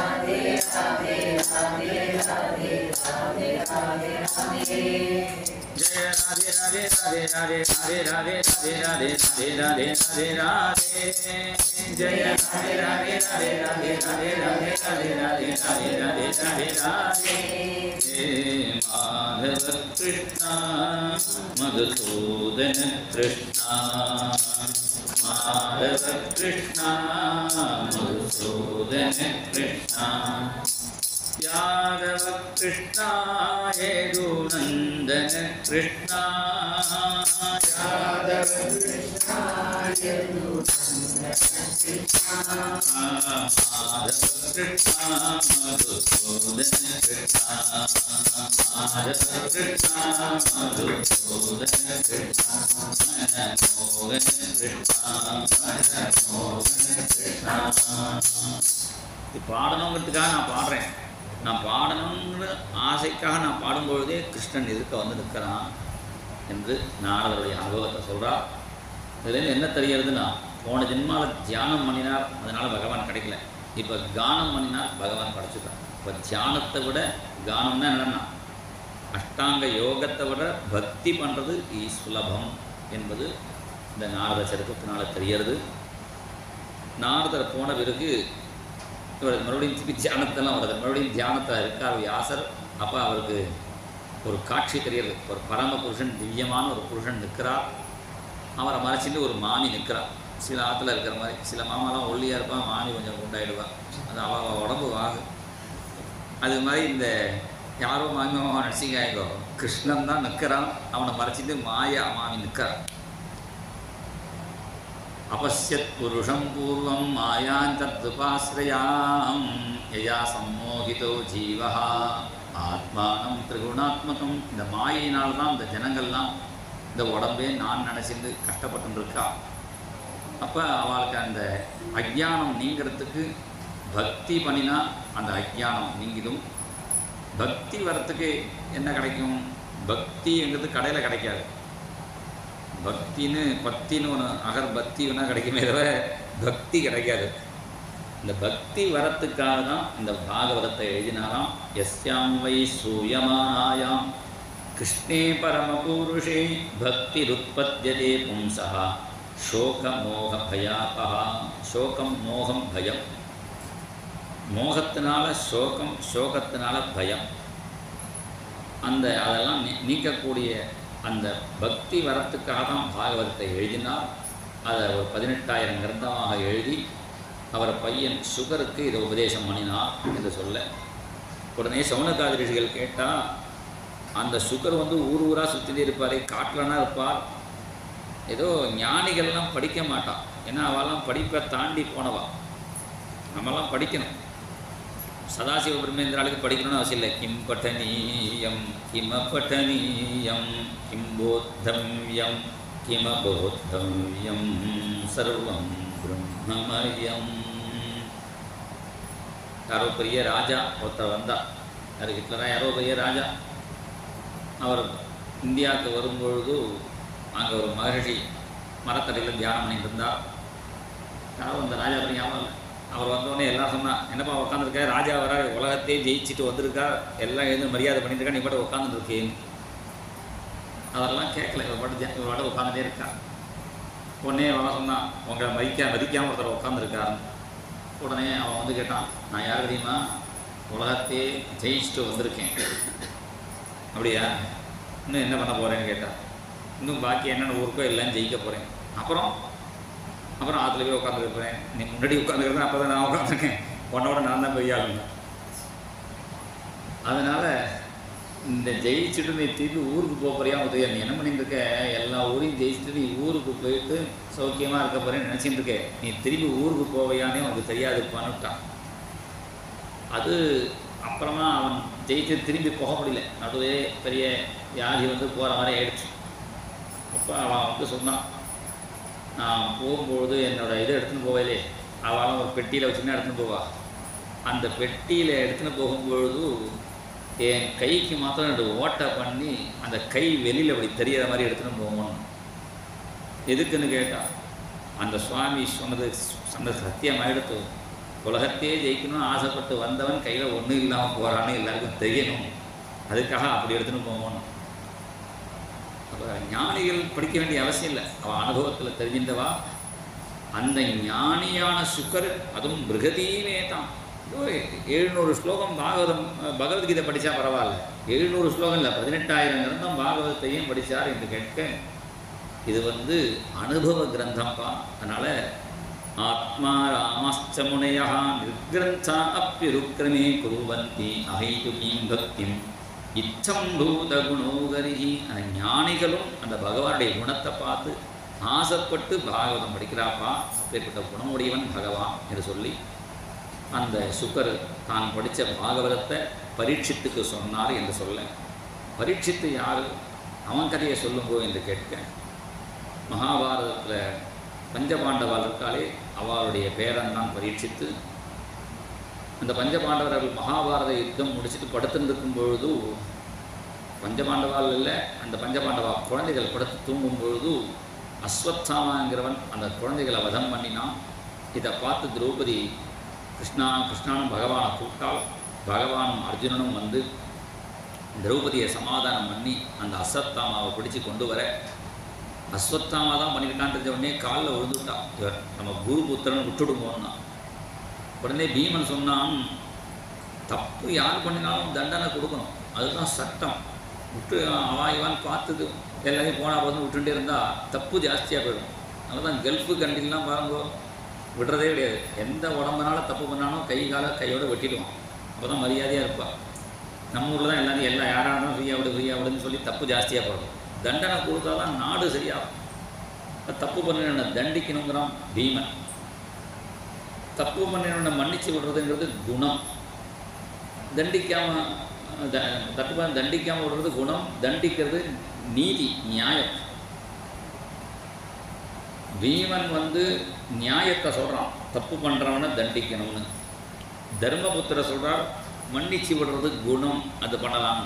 जय राधे राधे राधे राधे राधे राधे राधे जय राधे राधे राधे राधे राधे राधे राधे राधे राधे राधे राधे राधे जय राधे राधे राधे राधे राधे राधे राधे राधे राधे राधे राधे राधे हे माधव कृष्णा मधुसूदन कृष्णा माधव कृष्णा मधुसूदन कृष्णा यादव कृष्णा यदुनन्दन कृष्णा यादव कृष्णा यदुनन्दन कृष्णा माधव कृष्णा मधुसूदन कृष्णा माधव कृष्णा मधुसूदन कृष्णा मनमोहन कृष्णा मनमोहन कृष्णा பாடணுங்கிறதுக்காக நான் பாடுறேன். நான் பாடணுங்கிற ஆசைக்காக நான் பாடும்பொழுதே கிருஷ்ணன் எதிர்க்க வந்து நிற்கிறான் என்று நாரதருடைய அனுபவத்தை சொல்கிறார். இதுலேருந்து என்ன தெரிகிறதுனா, போன ஜென்மாவில் தியானம் பண்ணினார், அதனால் பகவான் கிடைக்கல. இப்போ கானம் பண்ணினார், பகவான் கிடச்சிட்டார். இப்போ தியானத்தை விட கானம்னா என்னென்னா, அஷ்டாங்க யோகத்தை விட பக்தி பண்ணுறது சுலபம் என்பது இந்த நாரத சரித்திரத்தினால் தெரிகிறது. நாரதர் போன பிறகு இவர் மறுபடியும் திருப்பி தியானத்தெல்லாம் வருது. மறுபடியும் தியானத்தில் இருக்கார் வியாசர். அப்போ அவருக்கு ஒரு காட்சி தெரியுது. ஒரு பரம புருஷன், திவ்யமான ஒரு புருஷன் நிற்கிறார். அவரை மறைச்சிட்டு ஒரு மாமி நிற்கிறார். சில ஆற்றுல இருக்கிற மாதிரி. சில மாமாலாம் ஒல்லியாக இருப்பான், மாமி கொஞ்சம் குண்டாயிடுவான். அது அவள் உடம்பு வாகு. அது மாதிரி இந்த யாரோ மாமி மாமா நடிச்சிக்காயோ, கிருஷ்ணன் தான் நிற்கிறான். அவனை மறைச்சிட்டு மாயா மாமி நிற்கிறான். अपश्यत् पुरुषं पूर्वं मायां तद्उपाश्रयां यया सम्मोहितो जीवः ஆத்மானம் திரிகுணாத்மகம். இந்த மாயினால்தான் இந்த ஜனங்கள்லாம் இந்த உடம்பே நான் நினச்சிட்டு கஷ்டப்பட்டுருக்கா. அப்போ அவளுக்கு அந்த அஜ்ஞானம் நீங்கிறதுக்கு பக்தி பண்ணினா அந்த அஜ்ஞானம் நீங்கிடும். பக்தி வரத்துக்கு என்ன கிடைக்கும்? பக்திங்கிறது கடையில் கிடைக்காது. பக்தின்னு ஒன்று அகர்பக்தி ஒன்றா கிடைக்குமே தவிர பக்தி கிடைக்காது. இந்த பக்தி வரத்துக்காக தான் இந்த பாகவதத்தை எழுதினாராம். எஸ்யாம் வை சூயமானாயாம் கிருஷ்ணே பரமபூருஷே பக்திருத்பத்யதே பும்சः சோகமோக பயாபஹா. சோகம் மோகம் பயம். மோகத்தினால சோகம், சோகத்தினால பயம். அதெல்லாம் நீக்கக்கூடிய அந்த பக்தி வரத்துக்காக தான் பாகவதத்தை எழுதினார். அதை ஒரு 18,000 கிரந்தமாக எழுதி அவர் பையன் சுகருக்கு இதை உபதேசம் பண்ணினார் என்று சொல்ல, உடனே சௌனகாதி ரிஷிகள் கேட்டால், அந்த சுகர் ஊர் ஊராக சுற்றிட்டே இருப்பார், காட்டிலனா இருப்பார். ஏதோ ஞானிகள்லாம் படிக்க மாட்டான். ஏன்னா அவெல்லாம் படிப்பை தாண்டி போனவா. நம்மெல்லாம் படிக்கணும். சதாசிவ பிரம்மேந்திராளுக்கு படிக்கணும்னு அவசியம் இல்லை. கிம் பட்டனீயம் கிமபட்டனீயம் கிம்போத்தம்யம் கிமபோத்தம்யம் சர்வம் பிரம்மமயம். யாரோ பெரிய ராஜா ஒருத்தர் வந்தார். யார்? ஹிட்லரா யாரோ பெரிய ராஜா. அவர் இந்தியாவுக்கு வரும்பொழுது அங்கே ஒரு மகரிஷி மரத்தடியில் தியானம் பண்ணிட்டு இருந்தார். யாரோ அந்த ராஜா பற்றி ஞாபகம் இல்லை. அவர் வந்தோடனே எல்லாம் சொன்னால், என்னப்பா உட்காந்துருக்க, ராஜா வர உலகத்தையே ஜெயிச்சுட்டு வந்திருக்கா, எல்லாம் எழுந்து மரியாதை பண்ணிட்டு இருக்கா, நீ பாட்டு உட்காந்துருக்கேன். அதெல்லாம் கேட்கல. இவர் பாட்டு உட்காந்துட்டே இருக்கா. உடனே அவன் சொன்னான், உங்களை மதிக்காமல் ஒருத்தர் உட்காந்துருக்காருன்னு. உடனே அவன் கேட்டான், நான் யார் தெரியுமா? உலகத்தையே ஜெயிச்சுட்டு வந்திருக்கேன். அப்படியா? இன்னும் என்ன பண்ண போகிறேன்னு கேட்டான். இன்னும் பாக்கி என்னென்ன ஊருக்கோ எல்லாம் ஜெயிக்க போகிறேன். அப்புறம் ஆற்றுல போய் உட்காந்துருப்பேன். நீ முன்னாடி உட்காந்துருக்கேன், அப்போ தான் நான் உட்காந்துருக்கேன். உன்னோட நான் தான் பெரிய ஆளுங்க. அதனால் இந்த ஜெயிச்சுட்டு நீ திருப்பி ஊருக்கு போகிறியா உதயா? நீ என்ன பண்ணிட்டு இருக்க? எல்லா ஊரையும் ஜெயிச்சுட்டு நீ ஊருக்கு போயிட்டு சௌக்கியமாக இருக்க போகிறேன்னு நினச்சிட்டு இருக்க. நீ திரும்பி ஊருக்கு போவையானே உனக்கு தெரியாதுப்பான்னுட்டான். அது அப்புறமா அவன் ஜெயிச்சு திரும்பி போக முடியல. நடுவே பெரிய வியாதி போகிற மாதிரி ஆயிடுச்சு. அப்போ அவன் சொன்னான், நான் போகும்பொழுது என்னோடய இதை எடுத்துன்னு போகலே, அவளும் ஒரு பெட்டியில் வச்சுன்னா எடுத்துன்னு போவா. அந்த பெட்டியில் எடுத்துன்னு போகும்பொழுது என் கைக்கு மாத்திரம் 2 ஓட்டை பண்ணி அந்த கை வெளியில் அப்படி தெரிகிற மாதிரி எடுத்துன்னு போகணும். எதுக்குன்னு கேட்டால், அந்த சுவாமி சொன்னது சத்தியமாகிடுத்து. உலகத்தையே ஜெயிக்கணும்னு ஆசைப்பட்டு வந்தவன் கையில் ஒன்றும் இல்லாமல் போகிறான்னு எல்லாருக்கும் தெரியணும். அதுக்காக அப்படி எடுத்துன்னு போகணும். அப்போ ஞானிகள் படிக்க வேண்டிய அவசியம் இல்லை. அவள் அனுபவத்தில் தெரிஞ்சின்றவா. அந்த ஞானியான சுக்கர், அதுவும் பிருகதீமே தான். 700 ஸ்லோகம் பகவத்கீதை படித்தா பரவாயில்ல. 700 ஸ்லோகம் இல்லை, 18,000 கிரந்தம் பாகவதத்தையும் படித்தார் என்று கேட்க, இது அனுபவ கிரந்தம்ப்பா. அதனால் ஆத்மா ராமஸ்ச முனையா நிர்கிரந்தா அப்பிருக்கிரமே குருவந்தி அஹைதுகீம் பக்திம் இச்சம் பூத குணோகரிகி. அந்த ஞானிகளும் அந்த பகவானுடைய குணத்தை பார்த்து ஆசைப்பட்டு பாகவதம் படிக்கிறாப்பா. அப்பேற்பட்ட குணமுடையவன் பகவான் என்று சொல்லி அந்த சுக்கர் தான் படித்த பாகவதத்தை பரீட்சித்துக்கு சொன்னார் என்று சொல்ல, பரீட்சித்து யார்? அவன் கதையை சொல்லுங்கோ என்று கேட்க, மகாபாரதத்தில் பஞ்சபாண்டவாள் இருக்காளே, அவளுடைய பேரன் தான் பரீட்சித்து. அந்த பஞ்சபாண்டவர்கள் மகாபாரத யுத்தம் முடிச்சுட்டு படுத்துருக்கும் பொழுது, பஞ்சபாண்டவால் இல்லை, அந்த பஞ்சபாண்டவா குழந்தைகள் படுத்து தூங்கும் பொழுது அஸ்வத்தாமாங்கிறவன் அந்த குழந்தைகளை வதம் பண்ணினான். இதை பார்த்து திரௌபதி கிருஷ்ணானும் பகவானை கூப்பிட்டால், பகவானும் அர்ஜுனனும் திரௌபதியை சமாதானம் பண்ணி அந்த அஸ்வத்தாமாவை பிடிச்சி கொண்டு வர, அஸ்வத்தாமா தான் பண்ணியிருக்கான்னு தெரிஞ்ச உடனே காலில் விழுந்துட்டான். இவர் நம்ம குருபுத்திரன் விட்டுடுமோன்னா. உடனே பீமன் சொன்னான், தப்பு யார் பண்ணினாலும் தண்டனை கொடுக்கணும், அதுதான் சட்டம். விட்டு அவாய்வான்னு பார்த்துட்டு எல்லாரையும் போனால் பார்த்து விட்டுட்டே இருந்தால் தப்பு ஜாஸ்தியாக போயிடும். அதனால தான் கல்ஃபு கண்ட்ரிலாம் பாருங்கோ, விடுறதே கிடையாது. எந்த உடம்புனால தப்பு பண்ணாலும் கையோடு வெட்டிடுவான். அப்போ தான் மரியாதையாக இருப்பாள். நம்ம ஊரில் தான் எல்லாரும் யாராக இருந்தாலும் ஃப்ரீயாக விடுன்னு சொல்லி தப்பு ஜாஸ்தியாக போடும். தண்டனை கொடுத்தா தான் நாடு சரியாகும். தப்பு பண்ணின தண்டிக்கணுங்கிறான் பீமன். தப்பு பண்ணின மன்னிச்சு விடுறதுங்கிறது குணம். தண்டிக்காமல் தட்டுப்பாடு தண்டிக்காமல் விடுறது குணம், தண்டிக்கிறது நீதி, நியாயம். பீமன் நியாயத்தை சொல்கிறான், தப்பு பண்ணுறவனை தண்டிக்கணும்னு. தர்மபுத்திர சொல்கிறார் மன்னிச்சு விடுறது குணம், அது பண்ணலாம்.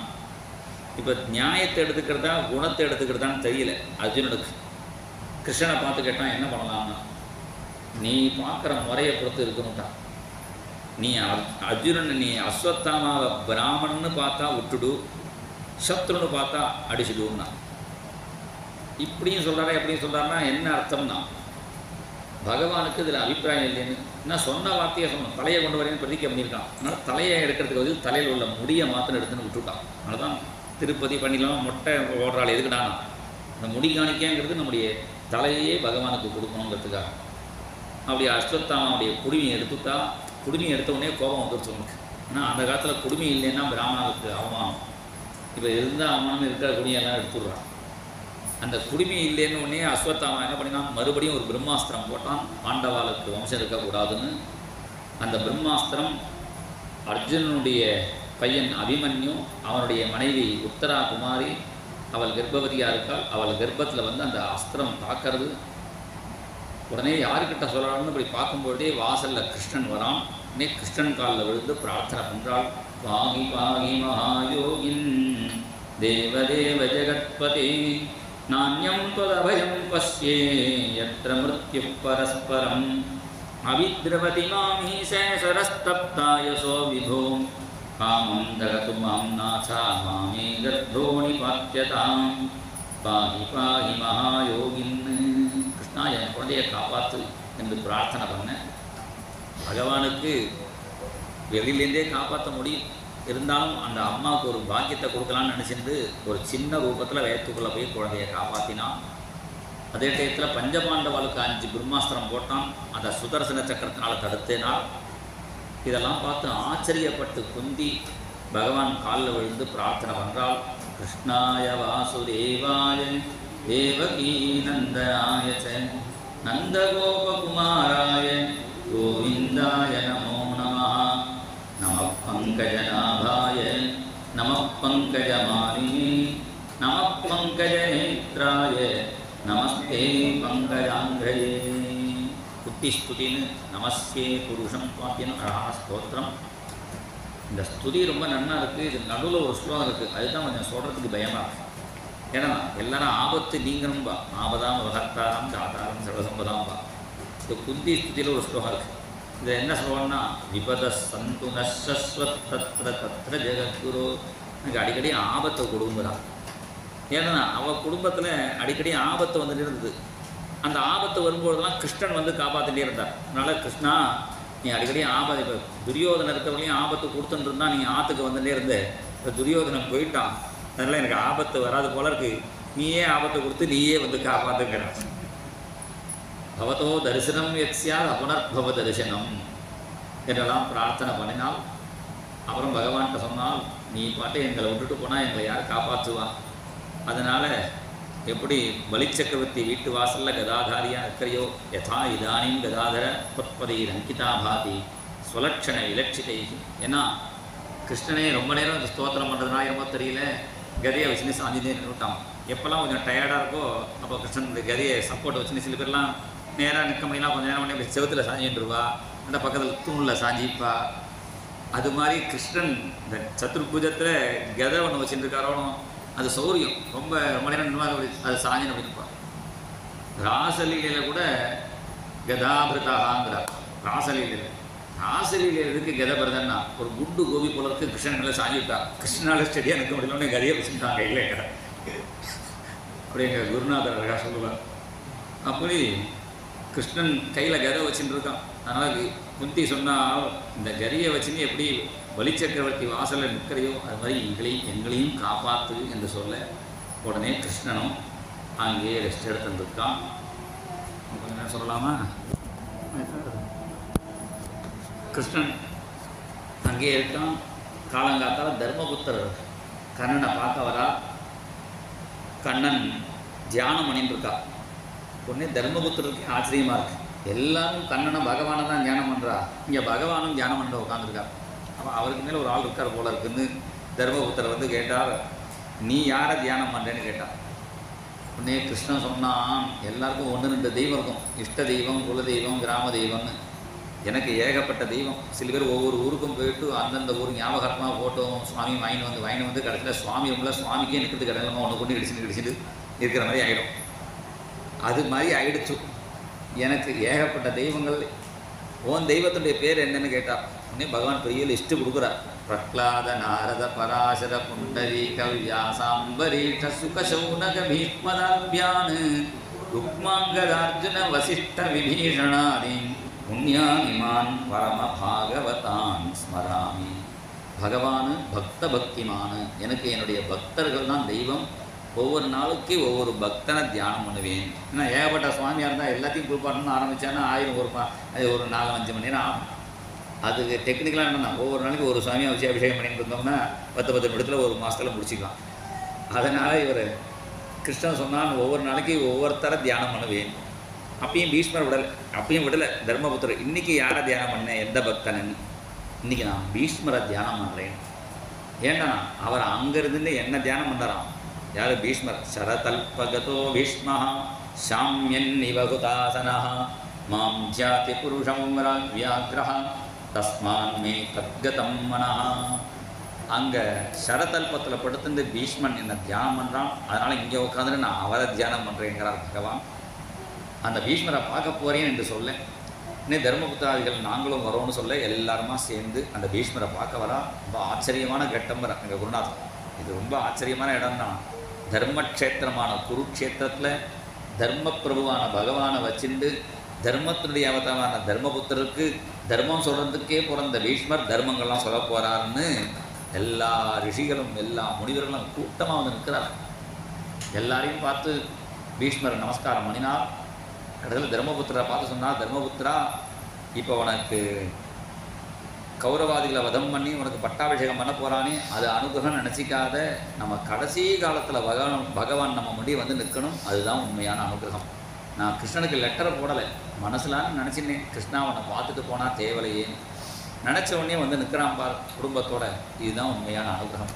இப்போ நியாயத்தை எடுத்துக்கிறதா குணத்தை எடுத்துக்கிறதான்னு தெரியல அர்ஜுனனுக்கு. கிருஷ்ணனை பார்த்து கேட்டான் என்ன பண்ணலாம்னா, நீ பார்க்குற முறையை பொறுத்து இருக்கணும்டா. நீ அர்ஜுனன் நீ அஸ்வத்தாமாவை பிராமணன்னு பார்த்தா விட்டுடு, சத்ருன்னு பார்த்தா அடிச்சுடுன்னா. இப்படியும் சொல்கிறாரா எப்படியும் சொல்கிறாருன்னா என்ன அர்த்தம்னா, பகவானுக்கு இதில் அபிப்பிராயம் இல்லைன்னு நான் சொன்ன வார்த்தையை சொன்னோம். தலையை கொண்டு வரேன்னு பிரதிக்க பண்ணியிருக்கான். அதனால் தலையை எடுக்கிறதுக்கு தலையில் உள்ள முடியை மாத்திரம் எடுத்துன்னு விட்டுருக்கான். அதனால தான் திருப்பதி பண்ணிடலாம் மொட்டை ஓடுறாள் எதுக்குடானா, அந்த முடி காணிக்கைங்கிறது நம்முடைய தலையே பகவானுக்கு கொடுக்கணுங்கிறதுக்காக. அப்படி அஸ்வத்தாமாவுடைய குடுமையை எடுத்துட்டா, குடுமையை எடுத்த உடனே கோபம் வந்துருச்சு உனக்கு. ஆனால் அந்த காலத்தில் குடுமி இல்லைன்னா பிராமணனுக்கு அவமானம். இப்போ இருந்தால் அவமானம் இருக்கிற குடியெல்லாம் எடுத்துடுறான். அந்த குடுமி இல்லைன்னு உடனே அஸ்வத்தாமா என்ன பண்ணினான், மறுபடியும் ஒரு பிரம்மாஸ்திரம் போட்டான். பாண்டவாளுக்கு வம்சம் இருக்கக்கூடாதுன்னு. அந்த பிரம்மாஸ்திரம் அர்ஜுனனுடைய பையன் அபிமன்யு, அவனுடைய மனைவி உத்தரா குமாரி, அவள் கர்ப்பவதியாக இருக்காள். அவள் கர்ப்பத்தில் அந்த அஸ்திரம் தாக்கிறது. உடனே யாருக்கிட்ட சொல்லலாம்னு இப்படி பார்க்கும்பொழுதே வாசலில் கிருஷ்ணன் வரான். உடனே கிருஷ்ணன் காலில் விழுந்து பிரார்த்தனை பண்ணுறாள். பாகி பாகி மகாயோகின் தேவதேவ ஜெகத்பதே நானியம் பதபயம் பஸ்யே யத்ர மிருத்யு பரஸ்பரம் அவித்ரவதி மாமீச சரஸ்தப்தாயசோ விபோ காமம் தகது மாம் நாசா மாமே கர்ப்போணி பாத்தியதாம் பாகி பாகி மகாயோகின். கிருஷ்ணா என் குழந்தையை காப்பாற்று என்று பிரார்த்தனை பண்ண பகவானுக்கு வெளியிலேருந்தே காப்பாற்ற முடியும். இருந்தாலும் அந்த அம்மாவுக்கு ஒரு பாக்கியத்தை கொடுக்கலான்னு நினச்சிட்டு ஒரு சின்ன ரூபத்தில் வயத்துக்குள்ளே போய் குழந்தையை காப்பாற்றினான். அதே டயத்தில் பஞ்சபாண்டவாளுக்கு 5 பிரம்மாஸ்திரம் போட்டான். அதை சுதர்சன சக்கரத்தினால் தடுத்தேனால். இதெல்லாம் பார்த்து ஆச்சரியப்பட்டு குந்தி பகவான் காலில் விழுந்து பிரார்த்தனை பண்ணுறாள். கிருஷ்ணாய வாசுதேவாய தேவகீ நந்தனாய நந்தகோபகுமாராய கோவிந்தாய நமோ நமः. நமः பங்கஜநாபாய நமः பங்கஜமாலினே நமः பங்கஜநேத்ராய நமஸ்தே பங்கஜாங்கிரயே. குட்டி ஸ்துதின்னு நமஸ்தே புருஷம் பாத்தியன்னு அழகான ஸ்தோத்திரம். இந்த ஸ்துதி ரொம்ப நன்னா இருக்குது. இது நடுவில் ஒரு ஸ்லோகம் இருக்குது, அதுதான் கொஞ்சம் சொல்கிறதுக்கு பயமாக இருக்குது. ஏன்னா எல்லாரும் ஆபத்து நீங்கணும்பா, ஆபதாம் வகர்த்தாரம் தாத்தாரம் சர்வசம்பதாம்பா. இந்த குந்தி ஸ்துதியில் ஒரு ஸ்லோகம் இருக்குது. இது என்ன ஸ்லோகம்னா, விபத சந்து நஸ்வத் தத்ர தத்ர ஜெகத்குரு. எனக்கு அடிக்கடி ஆபத்தை கொடுங்குறான். ஏன்னா அவள் குடும்பத்தில் அடிக்கடி ஆபத்து வந்துட்டு இருந்தது. அந்த ஆபத்து வரும்போதெல்லாம் கிருஷ்ணன் காப்பாற்றிட்டே இருந்தார். அதனால் கிருஷ்ணா நீ அடிக்கடி ஆபத்து, இப்போ துரியோதனை இருக்கிறவங்களையும் ஆபத்து கொடுத்துட்டு இருந்தால் நீ ஆற்றுக்கு வந்துட்டே இருந்த. இப்போ துரியோதனன் போயிட்டான், அதனால் எனக்கு ஆபத்து வராது போல இருக்கு, நீயே ஆபத்தை கொடுத்து நீயே காப்பாற்றுக்கிறான். பவதோ தரிசனம் எத்ஸ்யாத் அபுனர்பவ தரிசனம் என்றெல்லாம் பிரார்த்தனை பண்ணினால். அப்புறம் பகவான்கிட்ட சொன்னால், நீ பாட்டு எங்களை விட்டுட்டு போனால் எங்களை யார் காப்பாற்றுவா? அதனால் எப்படி பலிச்சக்கரவர்த்தி வீட்டு வாசலில் கதாதாரியாக இருக்கிறையோ, யதா இதானியும் கதாதர பொற்பதை அங்கிதா பாதி ஸ்வலட்சண இலட்சிதை. ஏன்னா கிருஷ்ணனே ரொம்ப நேரம் இந்த ஸ்தோத்திரம் பண்ணுறதுனா என்னமோ தெரியல, கதையை வச்சுன்னு சாஞ்சினே நின்றுட்டான். எப்போல்லாம் கொஞ்சம் டயர்டாக இருக்கோ அப்போ கிருஷ்ணன் இந்த கதையை சப்போர்ட் வச்சுன்னு, சில பேர்லாம் நேராக நிற்க முடியலாம், கொஞ்சம் நேரம் பண்ணி செவத்தில் சாஞ்சின்றுவா, அந்த பக்கத்தில் தூணில் சாஞ்சிப்பா. அது மாதிரி கிருஷ்ணன் இந்த சத்ருபூஜத்தில் கதை ஒன்று வச்சுருக்காரோனும், அது சௌரியம். ரொம்ப நேரம் நின்று அது சாஞ்சின்னு அப்படின்னுப்பா. ராசலீலையில் கூட கதாபிரதாங்கிறார். ராசலீலையில் இருக்கு கதை பரதன்னா, ஒரு குண்டு கோபி போல இருக்கு, கிருஷ்ணன் மேலே சாஞ்சிவிட்டா. கிருஷ்ணனால் ஸ்டடியாக நிற்க முடியலன்னு கதையை வச்சுட்டாங்க கையில் கதை. அப்படி எங்கள் குருநாதர் அழகாக சொல்லுவார். அப்படி கிருஷ்ணன் கையில் கதை வச்சுட்டு இருக்கான். அதனால் குந்தி சொன்னால், இந்த கரியை வச்சுன்னு எப்படி பலிச்சக்கரவர்த்தி வாசலில் நிற்கிறையோ அது மாதிரி எங்களையும் காப்பாற்று என்று சொல்ல, உடனே கிருஷ்ணனும் அங்கேயே ரெஸ்ட் எடுத்துருக்கான். கொஞ்சம் நேரம் சொல்லலாமா? கிருஷ்ணன் அங்கேயே இருக்கான். காலங்காத்தால் தர்மபுத்திரர் கண்ணனை பார்க்க வரா. கண்ணன் தியானம் பண்ணிட்டுருக்கா. உடனே தர்மபுத்திரருக்கு ஆச்சரியமாக இருக்குது. எல்லாரும் கண்ணனை பகவானை தான் தியானம் பண்ணுறா, இங்கே பகவானும் தியானம் பண்ண உட்காந்துருக்கா. அவருக்கு மேலே ஒரு ஆள் இருக்கார் போல இருக்குன்னு தர்மபுத்திரர் வந்து கேட்டார், நீ யாரை தியானம் பண்ணுறேன்னு கேட்டார். உடனே கிருஷ்ணன் சொன்னான், எல்லாருக்கும் 1-2 தெய்வம் இருக்கும், இஷ்ட தெய்வம், குல தெய்வம், கிராம தெய்வம்னு. எனக்கு ஏகப்பட்ட தெய்வம். சில பேர் ஒவ்வொரு ஊருக்கும் போயிட்டு அந்தந்த ஊர் ஞாபகமாக ஃபோட்டோ சுவாமி வாங்கிட்டு வந்து கடைசியில் சுவாமி உள்ள சுவாமிக்கே நிற்கிறது கிடையாது, ஒன்று கொண்டு இடிச்சுட்டு இருக்கிற மாதிரி ஆகிடும். அது மாதிரி ஆகிடுச்சு. எனக்கு ஏகப்பட்ட தெய்வங்கள். உன் தெய்வத்துடைய பேர் என்னன்னு கேட்டார். உடனே பகவான் பெரிய லிஸ்ட்டு கொடுக்குறார். பிரஹ்லாத, நாரத, பராசர, புண்டரீக, வியாசாம்பரீஷ, சுகசௌனக, பீஷ்மதாபியான், ருக்மாங்கதார்ஜுன, வசிஷ்ட, விபீஷணாதீன் புண்ணியானிமான் பரம பாகவதான் ஸ்மராமி. பகவான் பக்த பக்திமான். எனக்கு என்னுடைய பக்தர்கள் தான் தெய்வம். ஒவ்வொரு நாளுக்கு ஒவ்வொரு பக்தனை தியானம் பண்ணுவேன். ஏன்னா ஏகப்பட்ட சுவாமியாக இருந்தால் எல்லாத்தையும் குளிப்பாட்டணும்னு ஆரம்பித்தான்னா 1000 அது ஒரு 4-5 மணி நேரம் ஆகும். அதுக்கு டெக்னிக்கலாக என்னென்னா ஒவ்வொரு நாளைக்கு ஒரு சுவாமியை வச்சு அபிஷேகம் பண்ணிட்டு இருந்தோம்னா 10 நிமிடத்தில் ஒரு மாதத்தில் முடிச்சிக்கலாம். அதனால் இவர் கிருஷ்ணன் சொன்னால் ஒவ்வொரு நாளைக்கு ஒவ்வொருத்தரை தியானம் பண்ணுவேன். அப்பயும் பீஷ்மர் விடலை தர்மபுத்திரர். இன்றைக்கி யாரை தியானம் பண்ணேன், எந்த பக்தனன்னு? இன்றைக்கி நான் பீஷ்மரை தியானம் பண்ணுறேன். ஏன்னா அவர் அங்கேருந்து என்ன தியானம் பண்ணுறான்? யார்? பீஷ்மர். சரதல்பகதோ பீஷ்ம சாமியன் நிவகுதாசனா மாம் ஜாதி புருஷம் வியாக்ரஹ தஸ்மான் மே தத்கதம் மனஹ. அங்கே சரதல்பத்தில் படுத்துட்டு பீஷ்மன் என்ன தியானம் பண்ணுறான். அதனால் இங்கே உட்காந்துட்டு நான் அவரை தியானம் பண்ணுறேங்கிறார் பகவான். அந்த பீஷ்மரை பார்க்க போகிறேன் என்று சொல்ல, இன்னும் தர்மபுத்திராதிகள் நாங்களும் வரோன்னு சொல்ல எல்லாருமா சேர்ந்து அந்த பீஷ்மரை பார்க்க வரா. ரொம்ப ஆச்சரியமான கட்டம் வர எங்கள் குருநாதன். இது ரொம்ப ஆச்சரியமான இடம்னா, தர்மக்ஷேத்திரமான குருக்ஷேத்திரத்தில் தர்மப்பிரபுவான பகவானை வச்சுண்டு தர்மத்தினுடைய அவதாரமான தர்மபுத்திரருக்கு தர்மம் சொல்கிறதுக்கே பிறந்த பீஷ்மர் தர்மங்கள்லாம் சொல்ல போகிறாருன்னு எல்லா ரிஷிகளும் எல்லா முனிவர்களும் கூட்டமாக வந்து நிற்கிறார். எல்லாரையும் பார்த்து பீஷ்மர் நமஸ்காரம் பண்ணினார். கடைசியில் தர்மபுத்திரரை பார்த்து சொன்னால், தர்மபுத்திரா, இப்போ உனக்கு கௌரவாதிகளை வதம் பண்ணி உனக்கு பட்டாபிஷேகம் பண்ண போகிறானே, அது அனுகிரகம் நினச்சிக்காத. நம்ம கடைசி காலத்தில் பகவான் நம்ம முன்னாடி வந்து நிற்கணும். அதுதான் உண்மையான அனுகிரகம். நான் கிருஷ்ணனுக்கு லெட்டரை போடலை, மனசுலான்னு நினச்சினேன். கிருஷ்ணா அவனை பார்த்துட்டு போனால் தேவலையே நினச்ச உடனே வந்து நிற்கிறான் பார் குடும்பத்தோட. இதுதான் உண்மையான அனுகிரகம்.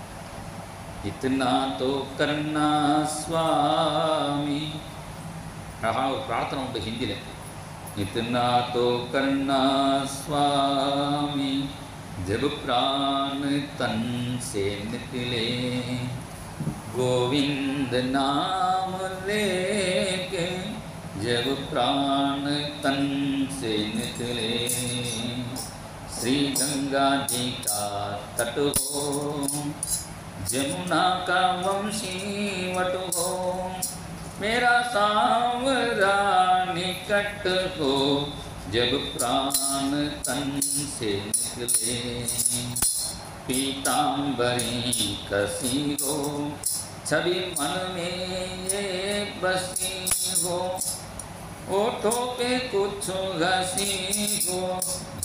இத்துனா தோ கர்ணா சுவாமி. அழகான ஒரு பிரார்த்தனை உண்டு ஹிந்தியில். இத்துனா தோ கர்ணா சுவாமி ஜப் பிரான் தன் சே நிकले गोविंद नाम लेके जब प्राण तन से निकले श्री गंगा जी का तट हो जमुना का वंशी वट हो मेरा सांवरा निकट हो जब प्राण तन से निकले पीताम्बरी कसी हो छवि मन में ये बसी हो ओठों पे कुछ घसी हो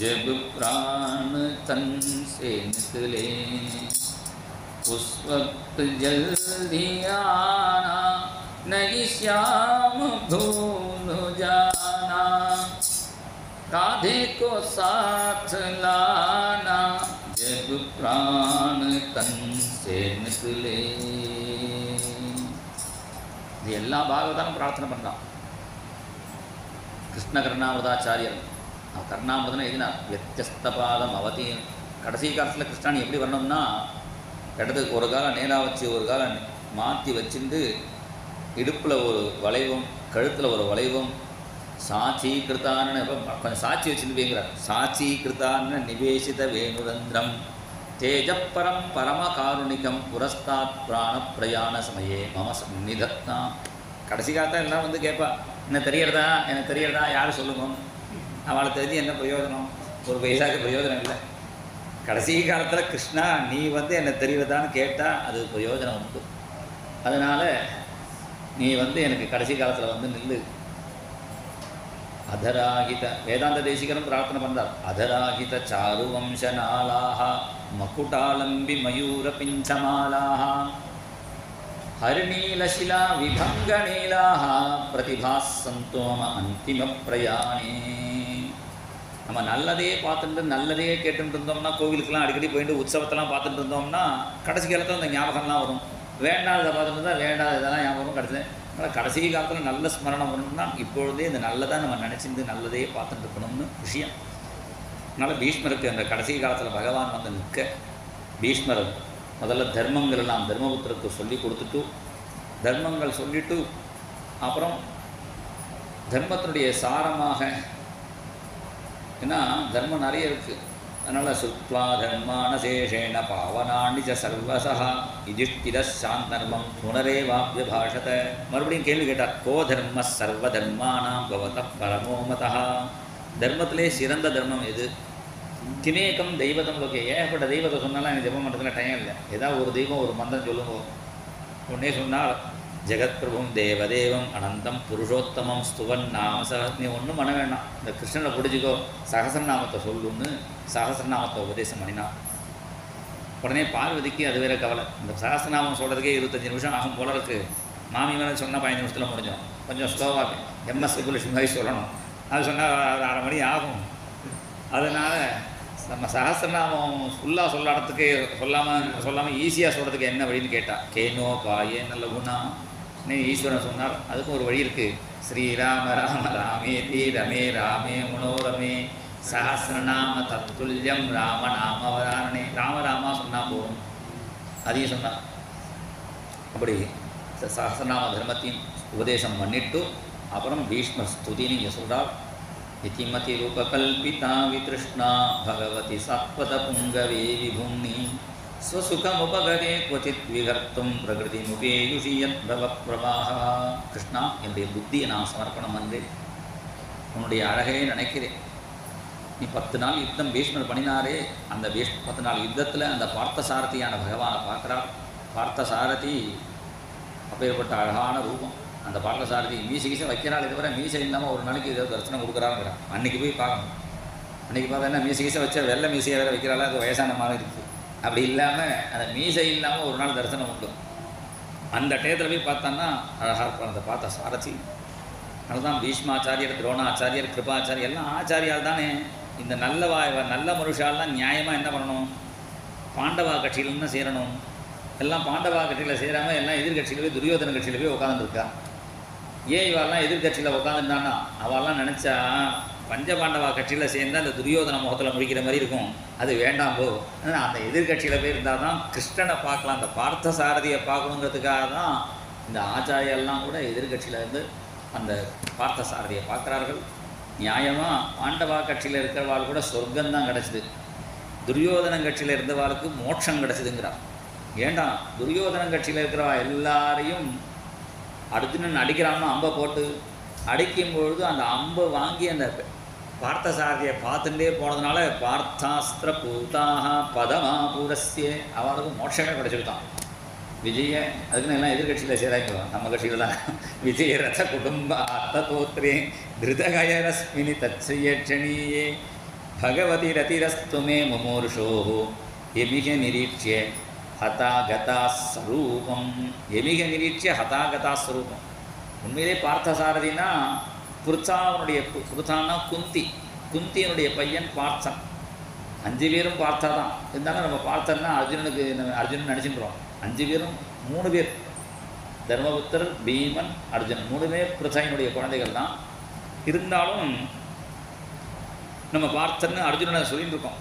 जब प्राण तन से निकले उस वक्त जल्दी आना नहीं श्याम भूल जाना कांधे को साथ लाना जब प्राण तन से निकले. இது எல்லா பாகவதாலும் பிரார்த்தனை பண்ணலாம். கிருஷ்ண கர்ணாமிரதாச்சாரியர் கர்ணாமிரதனை எழுதினார். வியத்தியஸ்தபாதம் அவதி. கடைசி காலத்தில் கிருஷ்ணானி எப்படி வரணும்னா, இடத்துக்கு ஒரு காலம் நேராக வச்சு ஒரு காலம் மாற்றி வச்சுட்டு இடுப்பில் ஒரு வளைவும் கழுத்தில் ஒரு வளைவும் சாட்சி கிருத்தான்னு கொஞ்சம் சாட்சி வச்சுட்டு போய்ங்கிறார். சாட்சி கிருத்தான்னு நிவேசித வேணுரந்திரம் தேஜப்பரம் பரம காருணிகம் புரஸ்தாத் பிராண பிரயாண சமயே மம சந்நிதத்னா. கடைசி காலத்தில் எல்லாம் வந்து கேட்பா, எனக்கு தெரியறதா யார் சொல்லுங்க. அவளை தெரிஞ்சு என்ன பிரயோஜனம்? ஒரு பைசாக்கு பிரயோஜனம் இல்லை. கடைசி காலத்தில் கிருஷ்ணா நீ வந்து என்ன தெரியறதான்னு கேட்டால் அது பிரயோஜனம் உண்டு. அதனால் நீ வந்து எனக்கு கடைசி காலத்தில் வந்து நில்லு. அதராகித வேதாந்த தேசிகரும் பிரார்த்தனை பண்ணார். அதராகித சாரு வம்சநாளாக மகுடாலம்பி மயூர பிஞ்சமாலாக ஹரிநீலசிலா விபங்கநீலாக பிரதிபாசந்தோம அந்திம பிரயாணே. நம்ம நல்லதையே பார்த்துட்டு நல்லதையே கேட்டுட்டு இருந்தோம்னா, கோவிலுக்கெல்லாம் அடிக்கடி போயிட்டு உற்சவத்தெல்லாம் பார்த்துட்டு இருந்தோம்னா கடைசி காலத்தில் அந்த ஞாபகம்லாம் வரும். வேண்டாததை பார்த்துட்டு இருந்தால் வேண்டாத இதெல்லாம் ஞாபகம் கடைசி. அதனால் கடைசி காலத்தில் நல்ல ஸ்மரணம் வரணும்னா இப்பொழுதே இந்த நல்லதாக நம்ம நினச்சிருந்து நல்லதையே பார்த்துட்டு இருக்கணும்னு விஷயம். அதனால் பீஷ்மருக்கு அந்த கடைசி காலத்தில் பகவான் வந்து நிற்க, பீஷ்மர் முதல்ல தர்மங்கள் எல்லாம் தர்மபுத்திரருக்கு சொல்லி கொடுத்துட்டு, தர்மங்கள் சொல்லிவிட்டு அப்புறம் தர்மத்தினுடைய சாரமாக, ஏன்னா தர்மம் நிறைய இருக்குது, அதனால் சுத்வா தர்மான சேஷேன பாவனாணி ச சர்வசா யுதிஷ்டிர சாந்தர்மம் புனரேவாப்ய பாஷத. மறுபடியும் கேள்வி கேட்டார், கோ தர்ம சர்வ தர்மானாம் பவத பரமோமதா. தர்மத்திலே சிறந்த தர்மம் எது? கிமேக்கம் தெய்வதம் லோகே. ஏகப்பட்ட தெய்வத்தை சொன்னாலும் எனக்கு ஜெபம் பண்ணுறதுல டைம் இல்லை. ஏதாவது ஒரு தெய்வம் ஒரு மந்திரம் சொல்லுங்க. உடனே சொன்னால் ஜெகத் பிரபும் தேவதேவம் அனந்தம் புருஷோத்தமம் ஸ்துவன் நாம நீ ஒன்றும் பண்ண வேண்டாம், இந்த கிருஷ்ணனை பிடிச்சிக்கோ, சகசரநாமத்தை சொல்லுன்னு சகசரநாமத்தை உபதேசம் பண்ணினா. உடனே பார்வதிக்கு அது வேற கவலை. இந்த சகசரநாமம் சொல்கிறதுக்கே 25 நிமிஷம் ஆகும் போல இருக்குது. மாமி மேலே சொன்னால் 15 நிமிஷத்தில் முடிஞ்சோம். கொஞ்சம் ஸ்லோவாக எம்எஸ் சுப்புலட்சுமி மாதிரி சொல்லணும். அது சொன்னால் 1/2 மணி ஆகும். அதனால் நம்ம சகசரநாமம் ஃபுல்லாக சொல்லாடத்துக்கு சொல்லாமல் ஈஸியாக சொல்கிறதுக்கு என்ன வழின்னு கேட்டால், கேனோ பாயே நல்ல குணா ஈஸ்வரன் சொன்னார். அதுக்கும் ஒரு வழி இருக்குது. ஸ்ரீராம ராம ராமேதி ரமே ராமே மனோரமே சஹஸ்ரநாம தத்துல்யம் ராம நாமவதாரணே. ராமராமா சொன்னால் போகும், அதையும் சொன்னார். அப்படி சஹஸ்ரநாம தர்மத்தையும் உபதேசம் பண்ணிட்டு அப்புறம் பீஷ்ம ஸ்துதின்னு இங்கே சொல்கிறார். இதிமதி ரூபகல்பிதா வித்ருஷ்ணா பகவதி சத்வத புங்கவே விபும்னி ஸ்வசுகமுபகே क्वचित् விகர்த்தும் பிரகிருதிமுபேயுஷி யத்பவ பிரவாஹா. கிருஷ்ணா, என்னுடைய புத்தியை நான் சமர்ப்பணம் பண்ணுறேன், உன்னுடைய அழகையே நினைக்கிறேன். நீ 10 நாள் யுத்தம் பீஷ்மர் பண்ணினாரே, அந்த 10 நாள் யுத்தத்தில் அந்த பார்த்தசாரதியான பகவானை பார்க்குறார். பார்த்தசாரதி அப்பேற்பட்ட அழகான ரூபம். அந்த பார்த்தசாரதி மீசை கீசை வைக்கிறாள், இதுவரை மீசை இல்லாமல் ஒரு நாளைக்கு ஏதோ தரிசனம் கொடுக்குறாங்கிறான். அன்றைக்கி போய் பார்க்கணும். அன்றைக்கி பார்த்தா என்ன மீசை கீசை வச்சா வெள்ளை மீசையை வேறு வைக்கிறாள், அது வயசான மாதிரி இருக்குது. அப்படி இல்லாமல் அந்த மீசை இல்லாமல் ஒரு நாள் தரிசனம் உண்டு. அந்த டயத்தில் போய் பார்த்தான்னா அழகாக இருப்பார் அந்த பார்த்த சாரதி. அதுதான் பீஷ்மாச்சாரியர், துரோணாச்சாரியர், கிருபாச்சாரியர் எல்லாம் ஆச்சாரியால் தானே. இந்த நல்ல மனுஷாலாம் நியாயமாக என்ன பண்ணணும், பாண்டவா கட்சியில் தான் சேரணும். எல்லாம் பாண்டவா கட்சியில் சேராமல் எல்லாம் எதிர்கட்சியில் போய் துரியோதன கட்சியில் போய் உட்காந்துருக்கா. ஏன் இவாள்லாம் எதிர்கட்சியில் உட்காந்துட்டான்னா, அவள்லாம் நினச்சா பஞ்சபாண்டவா கட்சியில் சேர்ந்தால் அந்த துரியோதன முகத்தில் முடிக்கிற மாதிரி இருக்கும். அது வேண்டாம் போ. அந்த எதிர்கட்சியில் போய் இருந்தால் தான் கிருஷ்ணனை பார்க்கலாம், அந்த பார்த்த சாரதியை பார்க்கணுங்கிறதுக்காக தான் இந்த ஆச்சாரியெல்லாம் கூட எதிர்கட்சியில் இருந்து அந்த பார்த்த சாரதியை பார்க்குறார்கள். நியாயமாக பாண்டவா கட்சியில் இருக்கிறவாள் கூட சொர்க்கந்தான் கிடச்சிது, துரியோதன கட்சியில் இருந்தவாளுக்கு மோட்சம் கிடச்சிதுங்கிறார். ஏண்டா துரியோதன கட்சியில் இருக்கிறவா எல்லாரையும் அர்ஜுனன் அடிக்கிறான்னு அம்பை போட்டு அடிக்கும்பொழுது அந்த அம்பை வாங்கி அந்த பார்த்த சாரதியை பார்த்துட்டே போனதுனால பார்த்தாஸ்திர பூதாக பதமா பூரஸ்யே அவளுக்கு மோட்சமே கிடச்சிருத்தான். விஜய அதுக்குன்னு எல்லாம் எதிர்கட்சியில் சேராங்க, நம்ம கட்சியில் தான். விஜய ரத குடும்ப அர்த்ததோத்ரே திருதகயரஸ்மினி தத்ஸயட்சணீயே பகவதி ரதிரஸ்துமே முமூர்ஷோ எமிக நிரீட்சிய ஹதாகதா ஸ்வரூபம். எமிக நிரீட்சிய ஹதாகதா ஸ்வரூபம். உண்மையிலே பார்த்தசாரதினா புருத்தானா குந்தியனுடைய பையன் பார்த்தன். 5 பேரும் பார்த்தா தான் இருந்தாலும் நம்ம பார்த்தோன்னா அர்ஜுனன் நினச்சின்றோம். 5 பேரும் 3 பேர் தர்மபுத்தர், பீமன், அர்ஜுனன் 3 பேர் பிருத்தாயினுடைய குழந்தைகள் தான். இருந்தாலும் நம்ம பார்த்தன்னு அர்ஜுனனை சொல்லிட்டு இருக்கோம்.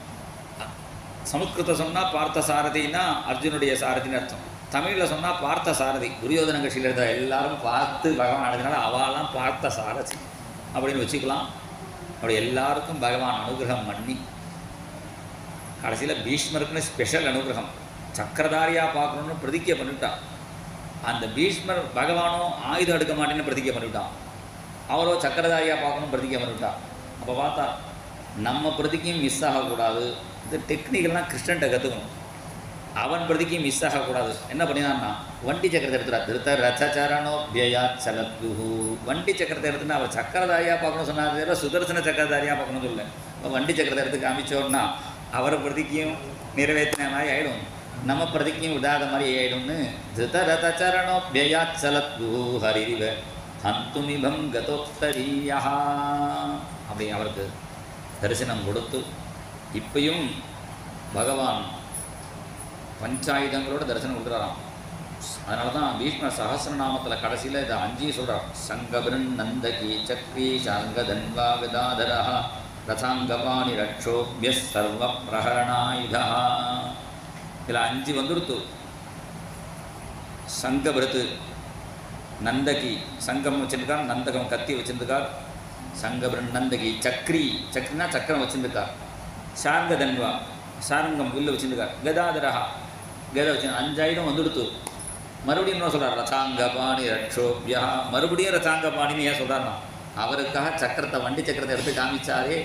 சமஸ்கிருதம் சொன்னால் பார்த்த சாரதினா அர்ஜுனுடைய சாரதின்னு அர்த்தம். தமிழில் சொன்னால் பார்த்த சாரதி துரியோதன கட்சியில் இருந்த எல்லாரும் பார்த்து பகவான் ஆனதுனால அவெல்லாம் பார்த்த சாரதி அப்படின்னு வச்சுக்கலாம். அப்படி எல்லாருக்கும் பகவான் அனுகிரகம் பண்ணி கடைசியில் பீஷ்மருக்குன்னு ஸ்பெஷல் அனுகிரகம். சக்கரதாரியாக பார்க்கணுன்னு பிரதிஜை பண்ணிவிட்டான். அந்த பீஷ்மர் பகவானோ ஆயுதம் எடுக்க மாட்டேன்னு பிரதிஜை பண்ணிவிட்டான். அவரோ சக்கரதாரியாக பார்க்கணும் பிரதிஜை பண்ணிவிட்டான். அப்போ பார்த்தா நம்ம பிரதிக்கையும் மிஸ் ஆகக்கூடாது. இந்த டெக்னிக்கெல்லாம் கிருஷ்ணன்ட்ட கற்றுக்கணும். அவன் பிரதிக்கு மிஸ் ஆகக்கூடாது. என்ன பண்ணினான்னா வண்டி சக்கரத்தை எடுத்துட்டா. திருத்த ரச்சரணோபியா சலத்து. வண்டி சக்கரத்தை எடுத்துன்னா அவர் சக்கரதாரியாக பார்க்கணும் சொன்னார், சுதர்சன சக்கரதாரியாக பார்க்கணும் சொல்ல. வண்டி சக்கரத்தை எடுத்து காமிச்சோன்னா அவரை பிரதிக்கையும் நிறைவேற்றின மாதிரி ஆகிடும், நம்ம பிரதிக்கையும் விடாத மாதிரி ஆகிடும்னு திருத்த ரச்சரணோபியா சலத்து ஹரிவ ஹந்துமிபம் கதோத்தரியா அப்படி அவருக்கு தரிசனம் கொடுத்து இப்பயும் பகவான் பஞ்சாயுதங்களோட தரிசனம் கொடுக்குறாராம். அதனால தான் பீஷ்மர் சஹஸ்ரநாமத்தில் கடைசியில் இதை 5 சொல்கிறார். சங்கபிருன் நந்தகி சக்ரி சார்கதன்வா கதாதரா ரசாங்கபாணி ரக்ஷோபிய சர்வ பிரஹரணாயுதா. இதில் 5 வந்துடுத்து. சங்கபிருத்து நந்தகி சங்கம் வச்சுருக்கார், நந்தகம் கத்தி வச்சுருக்கார். சங்கபிருன் நந்தகி சக்ரி சக்ரினா சக்கரம் வச்சுருக்கார். சார்கதன்வா சாரங்கம் வில்லு வச்சுருக்கார். கதாதரா கதை வச்சு 5 ஆயுதம் வந்துடுத்து. மறுபடியும் என்ன சொல்கிறார்? ரசாங்கபாணி ரக்ஷோபியா. மறுபடியும் ரசாங்கபாணின்னு ஏன் சொல்கிறார்னா அவருக்காக சக்கரத்தை வண்டி சக்கரத்தை எடுத்து காமிச்சாரே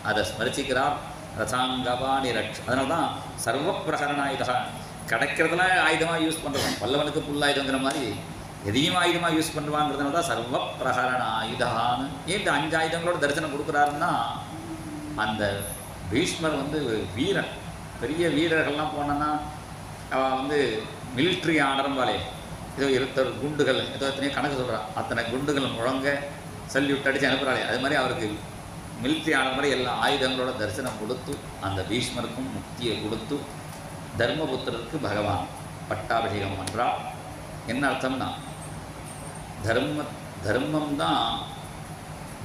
அதை ஸ்மரிச்சிக்கிறார். ரசாங்கபாணி ரக்ஷ. அதனால தான் சர்வ பிரகரணாயுதா. கிடைக்கிறதுலாம் ஆயுதமாக யூஸ் பண்ணுறோம். பல்லவனுக்கு புல்லாயுதங்கிற மாதிரி எதையும் ஆயுதமாக யூஸ் பண்ணுவாங்கிறதுனால தான் சர்வ பிரகரணாயுதான்னு. ஏன் இந்த 5 ஆயுதங்களோட தரிசனம் கொடுக்குறாருன்னா அந்த பீஷ்மர் வந்து வீரன். பெரிய வீரர்கள்லாம் போனோன்னா அவன் வந்து மிலிட்ரி ஆர்டர்பாலே ஏதோ 20 குண்டுகள் ஏதோ எத்தனையோ கணக்கு சொல்கிறான். அத்தனை குண்டுகள் முழங்க சல்யூட் அடித்து அனுப்புகிறாளே அது மாதிரி அவருக்கு மிலிட்ரி ஆர்டர் மாதிரி எல்லா ஆயுதங்களோட தரிசனம் கொடுத்து அந்த பீஷ்மருக்கும் முக்தியை கொடுத்து தர்மபுத்திரருக்கு பகவான் பட்டாபிஷேகம் பண்ணுறார். என்ன அர்த்தம்னா தர்மம் தான்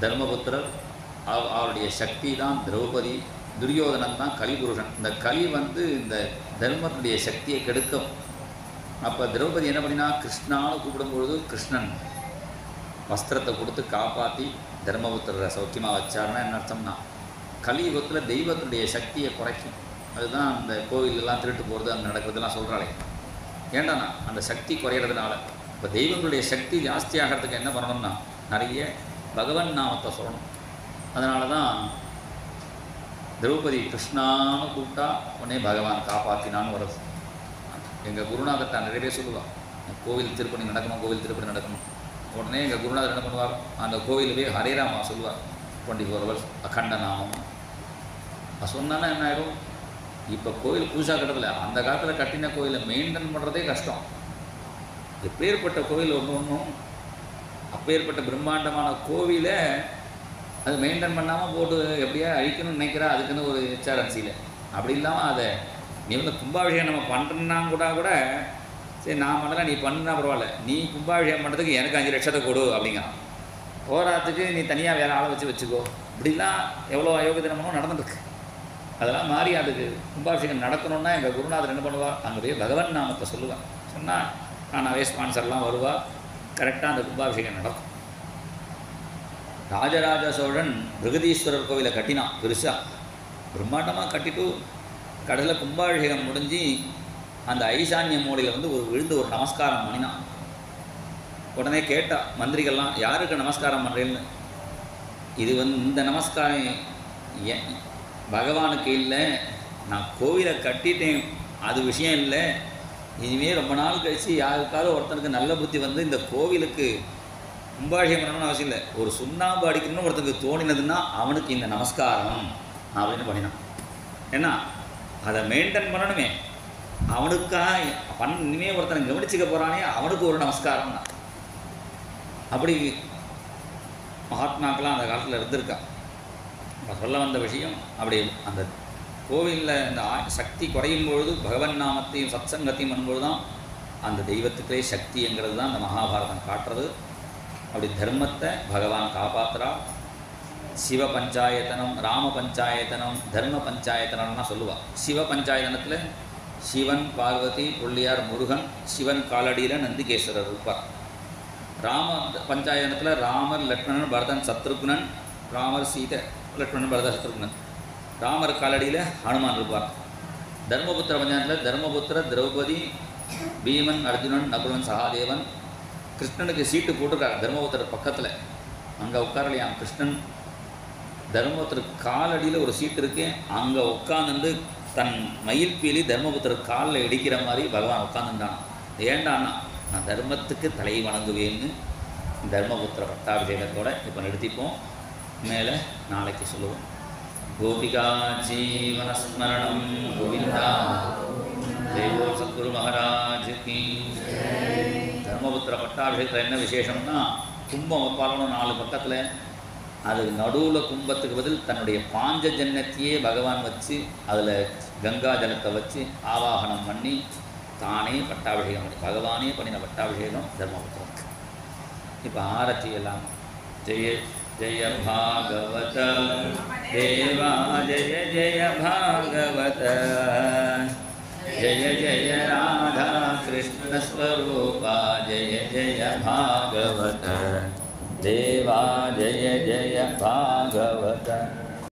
தர்மபுத்திரர், அவருடைய சக்தி தான் திரௌபதி, துரியோதனன் தான் கலிபுருஷன். இந்த கலி வந்து இந்த தர்மத்துடைய சக்தியை கெடுக்கும். அப்போ திரௌபதி என்ன பண்ணினா கிருஷ்ணான்னு கூப்பிடும்பொழுது கிருஷ்ணன் வஸ்திரத்தை கொடுத்து காப்பாற்றி தர்மபுத்திரரை சௌக்கியமாக வச்சாருன்னா என்ன அர்த்தம்னா கலியுகத்தில் தெய்வத்துடைய சக்தியை குறைக்கும். அதுதான் அந்த கோவிலெல்லாம் திருட்டு போகிறது அங்கே நடக்கிறதுலாம் சொல்கிறாளே. ஏண்டாண்ணா அந்த சக்தி குறையிறதுனால இப்போ தெய்வங்களுடைய சக்தி ஜாஸ்தி ஆகிறதுக்கு என்ன பண்ணணும்னா நிறைய பகவன் நாமத்தை சொல்லணும். அதனால தான் திரௌபதி கிருஷ்ணான்னு கூப்பிட்டா உடனே பகவான் காப்பாற்றினான்னு வருது. எங்கள் குருநாதர்கிட்ட நிறைய பேர் சொல்லுவாள் கோவில் திருப்பணி நடக்கணும், கோவில் திருப்பணி நடக்கணும். உடனே எங்கள் குருநாதர் என்ன பண்ணுவார், அந்த கோவிலுமே ஹரேராமா சொல்லுவார் 24 hours அகண்ட நாமம். அது சொன்னான்னா என்ன ஆகிடும், இப்போ கோவில் புதுசாக கட்டதில்லை, அந்த காலத்தில் கட்டின கோயிலை மெயின்டைன் பண்ணுறதே கஷ்டம். எப்பேற்பட்ட கோவில் ஒன்றும் அப்பேற்பட்ட பிரம்மாண்டமான கோவிலை அது மெயின்டைன் பண்ணாமல் போட்டு எப்படியா அழிக்கணும்னு நினைக்கிறா. அதுக்குன்னு ஒரு ஹெச்ஆர்என்சியில் அப்படி இல்லாமல் அதை நீ வந்து கும்பாபிஷேகம் நம்ம பண்ணுறனா கூட சரி நான் பண்ணலாம், நீ பண்ணுனா பரவாயில்ல, நீ கும்பாபிஷேகம் பண்ணுறதுக்கு எனக்கு 5 லட்சத்தை கொடு அப்படிங்கிறான். போராத்துக்கு நீ தனியாக வேறு ஆளை வச்சுக்கோ. இப்படிலாம் எவ்வளோ அயோக்கியத்தனமும் நடந்துருக்கு. அதெல்லாம் மாறி அதுக்கு கும்பாபிஷேகம் நடக்கணும்னா எங்கள் குருநாதர் என்ன பண்ணுவாள், அங்கே போய் பகவன் நாமத்தை சொல்லுவாள். சொன்னால் நானாவே ஸ்பான்சர்லாம் வருவாள், கரெக்டாக அந்த கும்பாபிஷேகம் நடக்கும். ராஜராஜ சோழன் பிருகதீஸ்வரர் கோவிலை கட்டினான் பெருசாக பிரம்மாண்டமாக கட்டிட்டு கடைசியில் கும்பாபிஷேகம் முடிஞ்சு அந்த ஐசான்ய மூலையில் வந்து விழுந்து ஒரு நமஸ்காரம் பண்ணினான். உடனே கேட்டா மந்திரிகள்லாம் யாருக்கு நமஸ்காரம் பண்ணுறேன்னு. இது வந்து இந்த நமஸ்காரம் பகவானுக்கு இல்லை, நான் கோவிலை கட்டிட்டேன் அது விஷயம் இல்லை. இனிமேல் ரொம்ப நாள் கழித்து யாருக்காவது ஒருத்தனுக்கு நல்ல புத்தி வந்து இந்த கோவிலுக்கு கும்பாபிஷேகம் பண்ணணும்னு அவசியம் இல்லை, ஒரு சுண்ணாம்பு அடிக்கணும்னு ஒருத்தனுக்கு தோணினதுன்னா அவனுக்கு இந்த நமஸ்காரம் அப்படின்னு பண்ணினான். ஏன்னா அதை மெயின்டைன் பண்ணணுமே, அவனுக்காக இனிமேல் ஒருத்தனை கவனிச்சிக்க போகிறானே அவனுக்கு ஒரு நமஸ்காரம் தான். அப்படி மகாத்மாக்கெலாம் அந்த காலத்தில் இருந்திருக்கா. சொல்ல வந்த விஷயம் அப்படி அந்த கோவிலில் இந்த சக்தி குறையும் பொழுது பகவன் நாமத்தையும் சத் சங்கத்தையும் பண்ணும்பொழுது தான் அந்த தெய்வத்துக்கே சக்திங்கிறது தான் அந்த மகாபாரதம் காட்டுறது. அப்படி தர்மத்தை பகவான் காப்பாற்றுறா. சிவ பஞ்சாயத்தனம், ராம பஞ்சாயத்தனம், தர்ம பஞ்சாயத்தனம்னா சொல்லுவாள். சிவ பஞ்சாயத்தனத்தில் சிவன், பார்வதி, பிள்ளையார், முருகன், சிவன் காலடியில் நந்திகேஸ்வரர் இருப்பார். ராம பஞ்சாயத்தனத்தில் ராமர், லக்ஷ்மணன், பரதன், சத்ருக்னன், ராமர், சீதை, லக்ஷ்மணன், பரதன், சத்ருக்னன், ராமர் காலடியில் ஹனுமான் இருப்பார். தர்மபுத்திர பஞ்சாயத்தில் தர்மபுத்திர, திரௌபதி, பீமன், அர்ஜுனன், நகுலன், சகாதேவன். கிருஷ்ணனுக்கு சீட்டு போட்டிருக்காங்க தர்மபுத்திரர் பக்கத்தில், அங்கே உட்காரலையாம் கிருஷ்ணன். தர்மபுத்திர காலடியில் ஒரு சீட்டு இருக்கு, அங்கே உட்காந்துட்டு தன் மயில் பீலி தர்மபுத்திரர் காலில் இடிக்கிற மாதிரி பகவான் உட்காந்துட்டான். ஏண்டான்னா நான் தர்மத்துக்கு தலை வணங்குவேன்னு தர்மபுத்திர பட்டாபிஷேகத்தோட இப்போ நிறுத்திப்போம். மேலே நாளைக்கு சொல்லுவோம். கோபிகா ஜீவனஸ்மரணம் கோவிந்தா தேவோ சத்குரு மகாராஜ் கி. தர்மபுத்திர பட்டாபிஷேகத்தில் என்ன விசேஷம்னா கும்பம் வைப்பாளனும் 4 பக்கத்தில் அதுக்கு நடுவில் கும்பத்துக்கு பதில் தன்னுடைய பாஞ்ச ஜன்னத்தையே பகவான் வச்சு அதில் கங்கா ஜலத்தை வச்சு ஆவாகனம் பண்ணி தானே பட்டாபிஷேகம் பண்ணி பகவானே பண்ணின பட்டாபிஷேகம் தர்மபுத்திரனுக்கு. இப்போ ஆரத்தி எல்லாம் ஜெய ஜெய பாகவத தேவா ஜெய ஜெய பாகவத जय जय राधा कृष्ण स्वरूपा जय जय भागवत देवा जय जय भागवत।